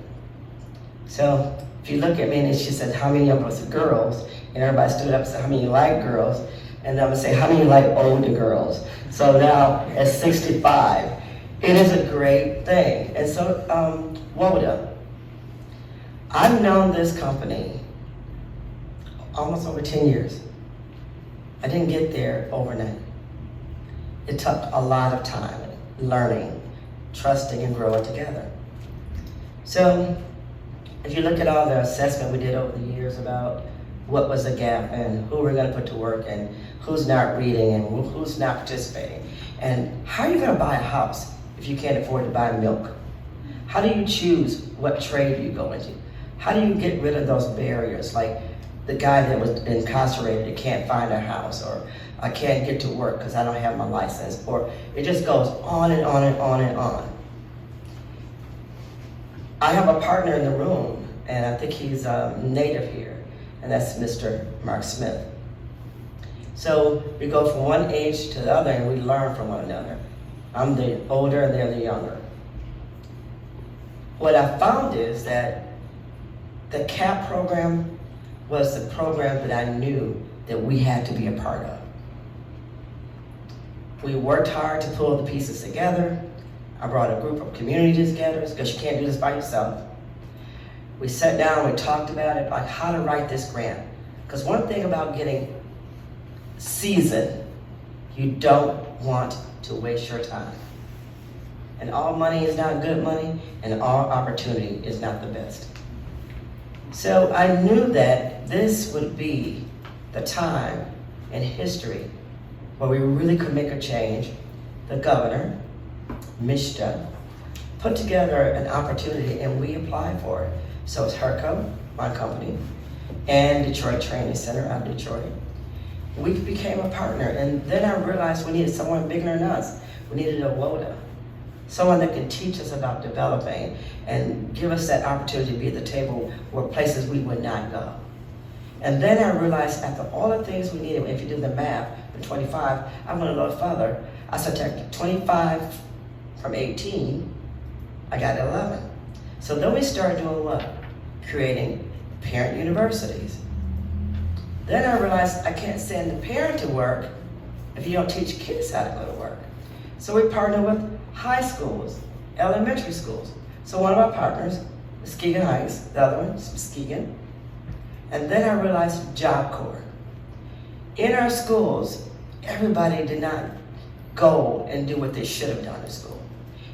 L: So if you look at me and she said, how many of us are girls? And everybody stood up and said, how many like girls? And then I'm gonna say, how many like older girls? So now at 65, it is a great thing. And so, WODA, I've known this company almost over 10 years. I didn't get there overnight. It took a lot of time, learning, trusting, and growing together. So, if you look at all the assessment we did over the years about what was the gap and who we're gonna put to work and who's not reading and who's not participating, and how are you gonna buy a house if you can't afford to buy milk? How do you choose what trade you go into? How do you get rid of those barriers, like the guy that was incarcerated that can't find a house, or I can't get to work because I don't have my license, or it just goes on and on and on and on. I have a partner in the room, and I think he's native here, and that's Mr. Mark Smith. So we go from one age to the other, and we learn from one another. I'm the older, and they're the younger. What I found is that the CAP program was the program that I knew that we had to be a part of. We worked hard to pull the pieces together. I brought a group of communities together because you can't do this by yourself. We sat down, we talked about it, like how to write this grant. Because one thing about getting seasoned, you don't want to waste your time. And all money is not good money, and all opportunity is not the best. So I knew that this would be the time in history where we really could make a change, the governor, Mishta, put together an opportunity and we applied for it. So it's HERCO, my company, and Detroit Training Center out of Detroit. We became a partner, and then I realized we needed someone bigger than us. We needed a WODA, someone that can teach us about developing and give us that opportunity to be at the table where places we would not go. And then I realized after all the things we needed, if you do the math, from 25, I went a little further. I subtracted 25 from 18, I got 11. So then we started doing what? Creating parent universities. Then I realized I can't send the parent to work if you don't teach kids how to go to work. So we partner with high schools, elementary schools. So one of our partners, Muskegon Heights, the other one is Muskegon. And then I realized Job Corps. In our schools, everybody did not go and do what they should have done in school.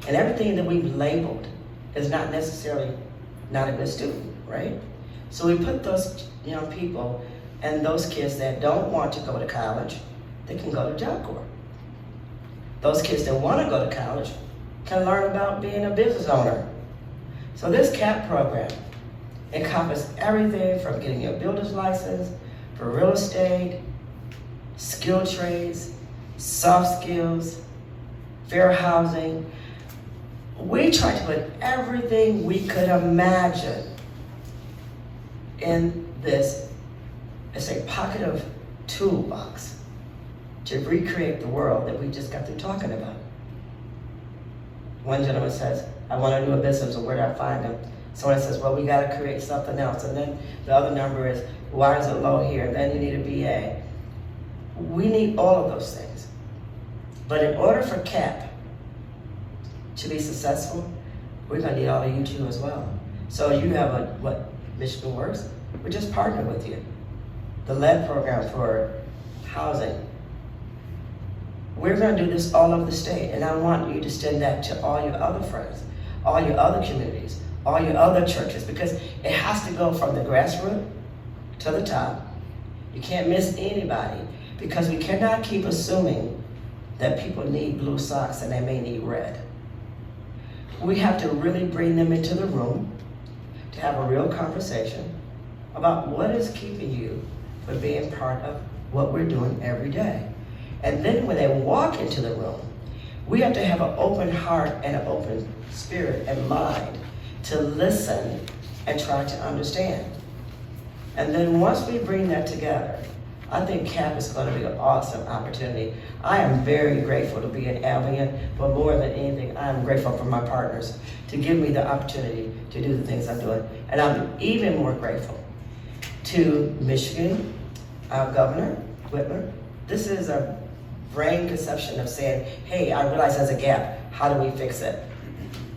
L: And everything that we've labeled is not necessarily not a good student, right? So we put those young people and those kids that don't want to go to college, they can go to Job Corps. Those kids that want to go to college can learn about being a business owner. So this CAP program encompasses everything from getting your builder's license, for real estate, skilled trades, soft skills, fair housing. We tried to put everything we could imagine in this, it's a pocket of toolbox to recreate the world that we just got through talking about. One gentleman says, I want to do a business, or where do I find them? Someone says, well, we got to create something else. And then the other number is, why is it low here? And then you need a BA. We need all of those things. But in order for CAP to be successful, we're going to need all of you too as well. So you have what Michigan Works, we just partnered with you. The LED program for housing. We're going to do this all over the state, and I want you to extend that to all your other friends, all your other communities, all your other churches, because it has to go from the grassroots to the top. You can't miss anybody, because we cannot keep assuming that people need blue socks and they may need red. We have to really bring them into the room to have a real conversation about what is keeping you from being part of what we're doing every day. And then when they walk into the room, we have to have an open heart and an open spirit and mind to listen and try to understand. And then once we bring that together, I think CAP is going to be an awesome opportunity. I am very grateful to be in Albion, but more than anything, I am grateful for my partners to give me the opportunity to do the things I'm doing. And I'm even more grateful to Michigan, our Governor, Whitmer. This is a brain conception of saying, hey, I realize there's a gap. How do we fix it?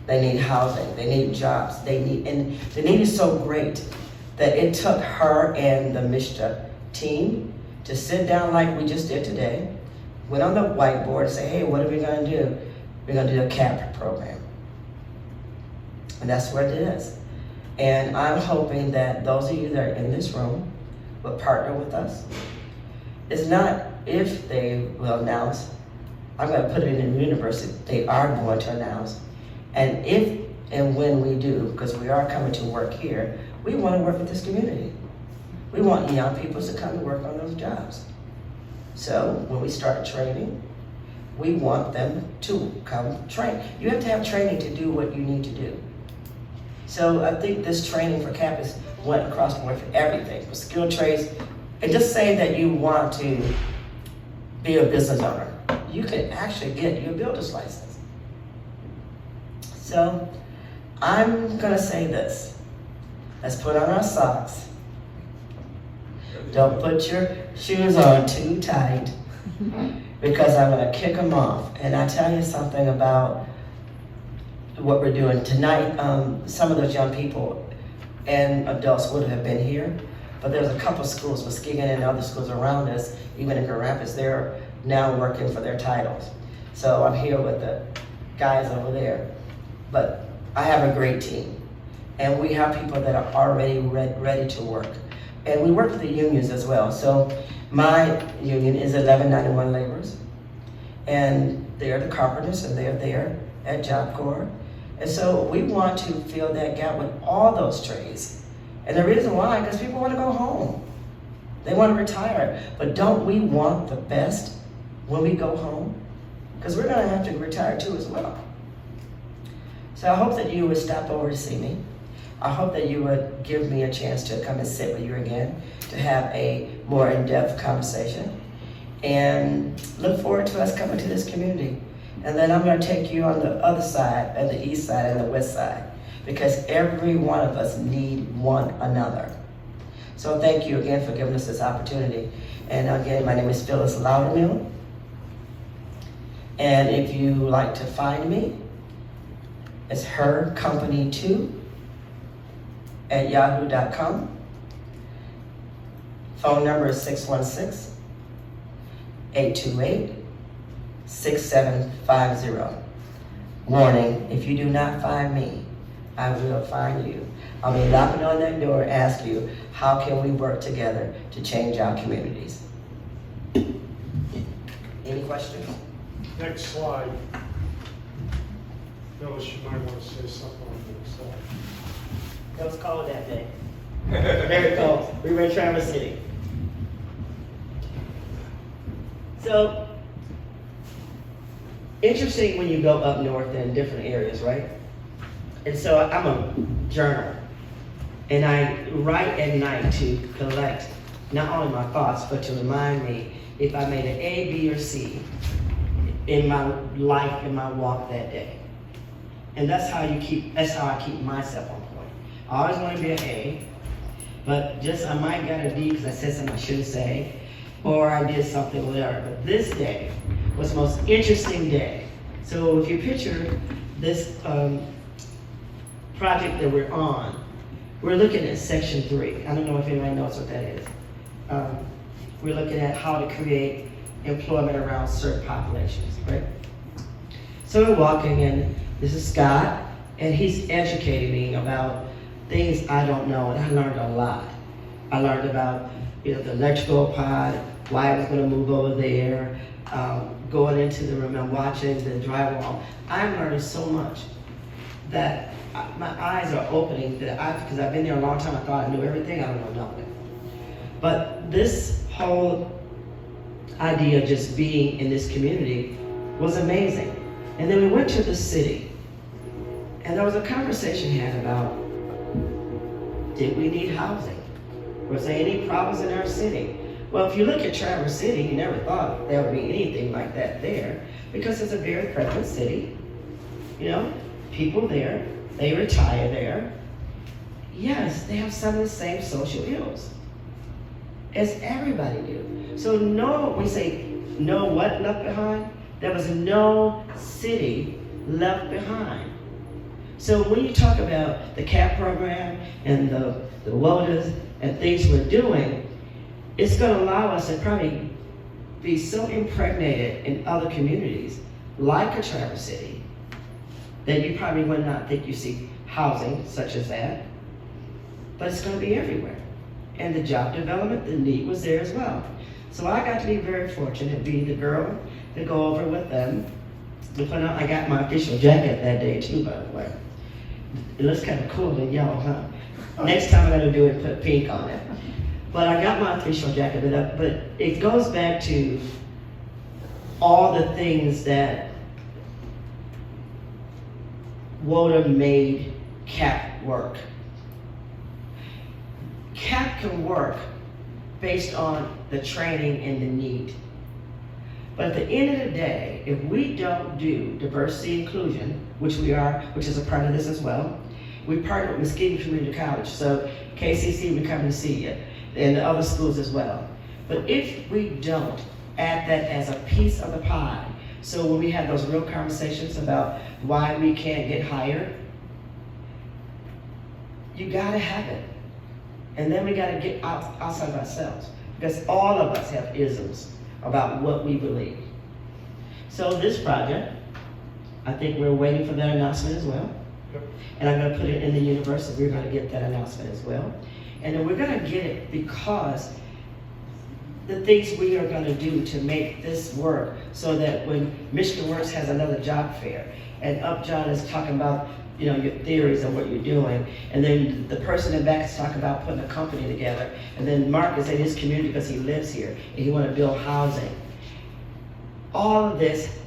L: They need housing, they need jobs, and the need is so great that it took her and the Mishta team to sit down like we just did today, went on the whiteboard and say, hey, what are we gonna do? We're gonna do a CAP program. And that's what it is. And I'm hoping that those of you that are in this room will partner with us. It's not if they will announce, I'm gonna put it in the universe, they are going to announce. And if and when we do, because we are coming to work here, we wanna work with this community. We want young people to come and work on those jobs. So when we start training, we want them to come train. You have to have training to do what you need to do. So I think this training for campus went across the board for everything, for skilled trades. And just say that you want to be a business owner, you can actually get your builder's license. So I'm gonna say this, let's put on our socks. Don't put your shoes on too tight, because I'm gonna kick them off. And I tell you something about what we're doing tonight. Some of those young people and adults would have been here, but there's a couple schools, Muskegon and other schools around us, even in Grand Rapids, they're now working for their titles. So I'm here with the guys over there. But I have a great team, and we have people that are already ready to work. And we work with the unions as well. So my union is 1191 Laborers, and they're the carpenters, and they're there at Job Corps. And so we want to fill that gap with all those trades. And the reason why, because people want to go home. They want to retire. But don't we want the best when we go home? Because we're going to have to retire too as well. So I hope that you would stop over to see me. I hope that you would give me a chance to come and sit with you again, to have a more in-depth conversation. And look forward to us coming to this community. And then I'm going to take you on the other side, and the east side and the west side, because every one of us need one another. So thank you again for giving us this opportunity. And again, my name is Phyllis Loudermill. And if you like to find me, it's hercompany2@yahoo.com. Phone number is 616-828-6750. Warning, if you do not find me, I will find you. I'll be knocking on that door and ask you, how can we work together to change our communities? Any questions?
F: Next slide. Phyllis, you might want to say something on the next slide.
L: It was cold that day. Very cold. We were in Traverse City. So, interesting when you go up north in different areas, right? And so I'm a journaler. And I write at night to collect not only my thoughts, but to remind me if I made an A, B, or C in my life, in my walk that day. And that's how I keep myself on point. I always want to be an A, but just I might got a D because I said something I shouldn't say, or I did something, whatever. But this day was the most interesting day. So if you picture this project that we're on, we're looking at section 3. I don't know if anybody knows what that is. We're looking at how to create employment around certain populations, right? So we're walking, and this is Scott, and he's educating me about things I don't know, and I learned a lot. I learned about, the electrical pod, why I was going to move over there, going into the room and watching the drywall. I'm learning so much that my eyes are opening, because I've been there a long time. I thought I knew everything. I don't know nothing. But this whole idea of just being in this community was amazing. And then we went to the city, and there was a conversation had about, did we need housing? Was there any problems in our city? Well, if you look at Traverse City, you never thought there would be anything like that there, because it's a very prevalent city. People there, they retire there. Yes, they have some of the same social ills as everybody do. So we say no what left behind? There was no city left behind. So when you talk about the CAP program and the WOTAs and things we're doing, it's going to allow us to probably be so impregnated in other communities, like a Traverse City, that you probably would not think you see housing such as that, but it's going to be everywhere. And the job development, the need was there as well. So I got to be very fortunate to be the girl to go over with them. I got my official jacket that day too, by the way. It looks kind of cool in yellow, huh? Next time I'm going to do it, put pink on it. But I got my official jacket, but it goes back to all the things that WOTA made CAP work. CAP can work based on the training and the need. But at the end of the day, if we don't do diversity inclusion, which we are, which is a part of this as well, we partner with Muskegon Community College, so KCC, we're coming to see you, and the other schools as well. But if we don't add that as a piece of the pie, so when we have those real conversations about why we can't get hired, you gotta have it. And then we gotta get outside of ourselves, because all of us have isms about what we believe. So this project, I think we're waiting for that announcement as well.
F: Yep.
L: And I'm gonna put it in the university, we're gonna get that announcement as well. And then we're gonna get it because the things we are gonna do to make this work so that when Michigan Works has another job fair and Upjohn is talking about, you know, your theories and what you're doing, and then the person in back is talking about putting a company together, and then Mark is in his community because he lives here and he wanna build housing. All of this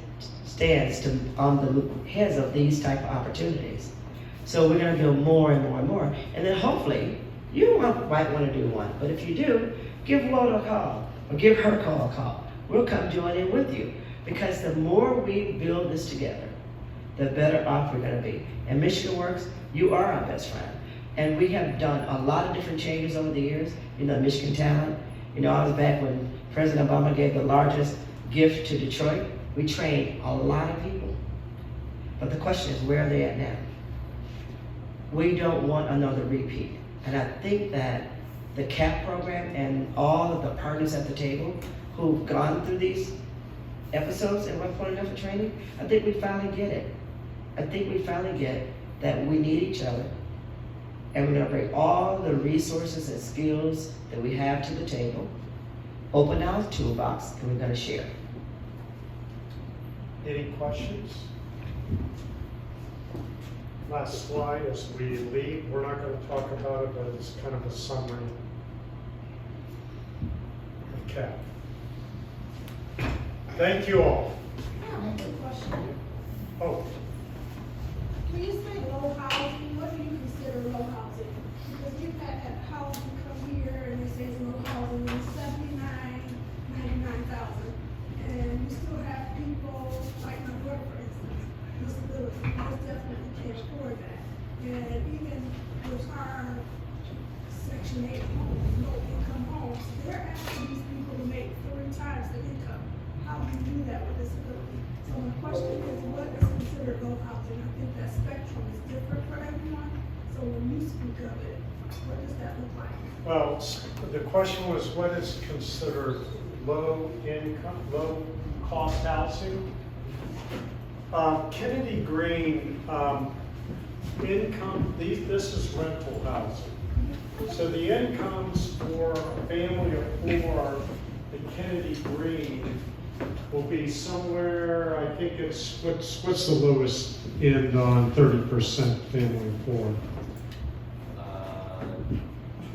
L: stands on the heads of these type of opportunities. So we're gonna build more and more and more, and then hopefully, you might wanna do one, but if you do, give Lola a call, or give her a call. We'll come join in with you, because the more we build this together, the better off we're gonna be. And Michigan Works, you are our best friend. And we have done a lot of different changes over the years, you know, Michigan Talent. You know, I was back when President Obama gave the largest gift to Detroit. We trained a lot of people. But the question is, where are they at now? We don't want another repeat. And I think that the CAP program and all of the partners at the table who've gone through these episodes in West Point Enough for training, I think we finally get it. I think we finally get that we need each other, and we're gonna bring all the resources and skills that we have to the table, open our toolbox, and we're gonna share.
F: Any questions? Last slide as we leave. We're not going to talk about it, but it's kind of a summary. Okay. Thank you all.
M: I have a question.
F: Oh,
M: When you say low housing, what do you consider low housing? Because we've had housing come here and they say it's low housing, it's 99,000. And you still have people, like my brother, for instance, disability, most definitely can't afford that. And even with our Section 8 homes, low income homes, they're asking these people to make 3 times the income. How do you do that with disability? So my question is, what is considered low housing? I think that spectrum is different for everyone. So when you speak of it, what does that look like?
F: well, the question was, what is considered low income, low cost housing? Kennedy Green, income, this is rental housing. So the incomes for a family of 4 at Kennedy Green will be somewhere, I think it's, what's the lowest end on 30% family of 4?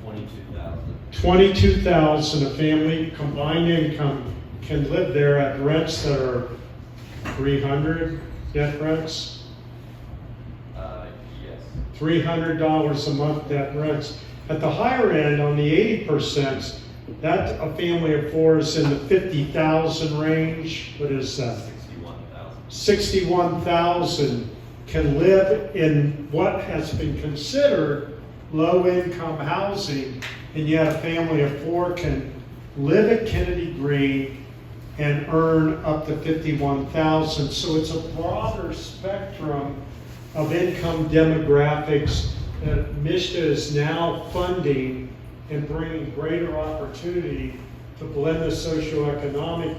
N: 22,000.
F: 22,000, a family combined income can live there at rents that are 300 net rents,
N: Yes.
F: $300 a month net rents. At the higher end, on the 80%, that a family of 4 is in the 50,000 range. What is that?
N: 61,000.
F: 61,000 can live in what has been considered low-income housing, and yet a family of 4 can live at Kennedy Green and earn up to 51,000. So it's a broader spectrum of income demographics that MSHDA is now funding and bringing greater opportunity to blend the socioeconomic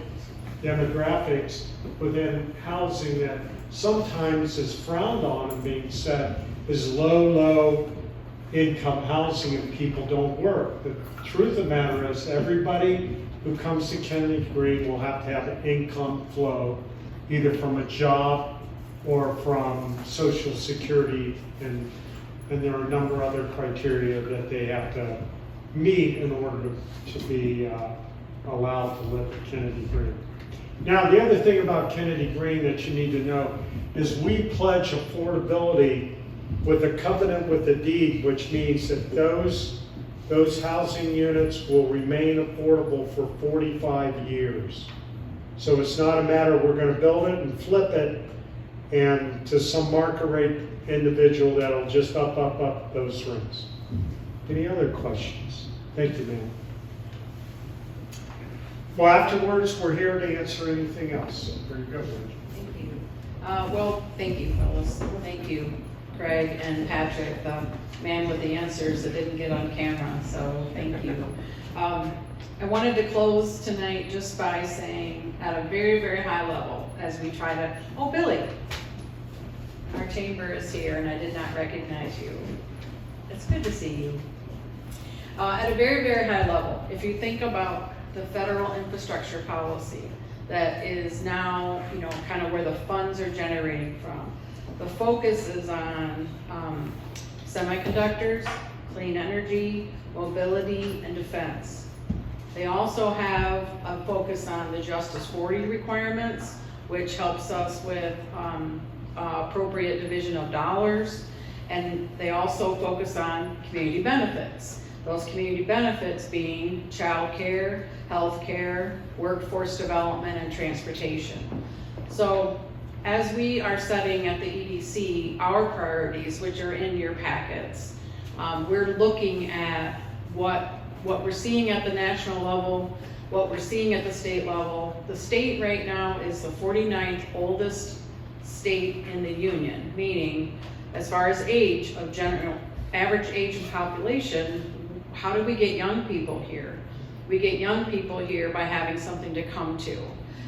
F: demographics within housing that sometimes is frowned on and being said is low income housing and people don't work. The truth of the matter is everybody who comes to Kennedy Green will have to have an income flow, either from a job or from Social Security, and there are a number of other criteria that they have to meet in order to be allowed to live at Kennedy Green. Now, the other thing about Kennedy Green that you need to know is we pledge affordability with a covenant with the deed, which means that those housing units will remain affordable for 45 years. So it's not a matter we're going to build it and flip it and to some market rate individual that'll just up those rents. Any other questions? Thank you, ma'am. Well, afterwards, we're here to answer anything else. Very good.
A: Thank you. Well, thank you, Phyllis. Thank you, Craig and Patrick, the man with the answers that didn't get on camera, so thank you. I wanted to close tonight just by saying at a very, very high level as we try to, oh, Billy, our chamber is here and I did not recognize you. It's good to see you. At a very, very high level, if you think about the federal infrastructure policy that is now, kind of where the funds are generating from, the focus is on semiconductors, clean energy, mobility, and defense. They also have a focus on the Justice 40 requirements, which helps us with appropriate division of dollars. And they also focus on community benefits. Those community benefits being child care, health care, workforce development, and transportation. So as we are setting at the EDC our priorities, which are in your packets, we're looking at what we're seeing at the national level, what we're seeing at the state level. The state right now is the 49th oldest state in the union, meaning as far as age of average age of population, how do we get young people here? We get young people here by having something to come to,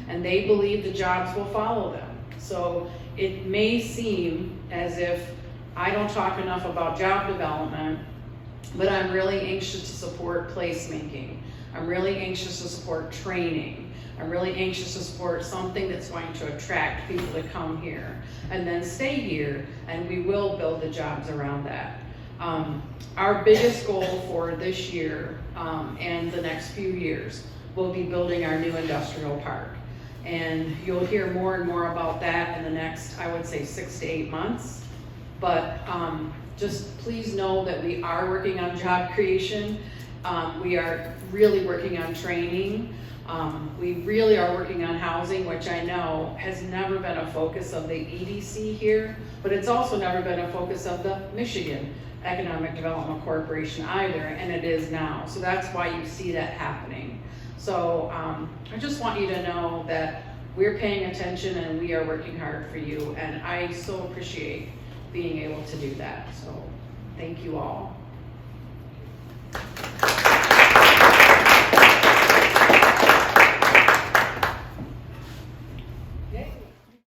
A: and they believe the jobs will follow them. So it may seem as if I don't talk enough about job development, but I'm really anxious to support placemaking. I'm really anxious to support training. I'm really anxious to support something that's going to attract people to come here and then stay here, and we will build the jobs around that. Our biggest goal for this year and the next few years will be building our new industrial park. And you'll hear more and more about that in the next, I would say, 6 to 8 months. But just please know that we are working on job creation. We are really working on training. We really are working on housing, which I know has never been a focus of the EDC here, but it's also never been a focus of the Michigan Economic Development Corporation either, and it is now. So that's why you see that happening. So I just want you to know that we're paying attention and we are working hard for you, and I so appreciate being able to do that. So thank you all.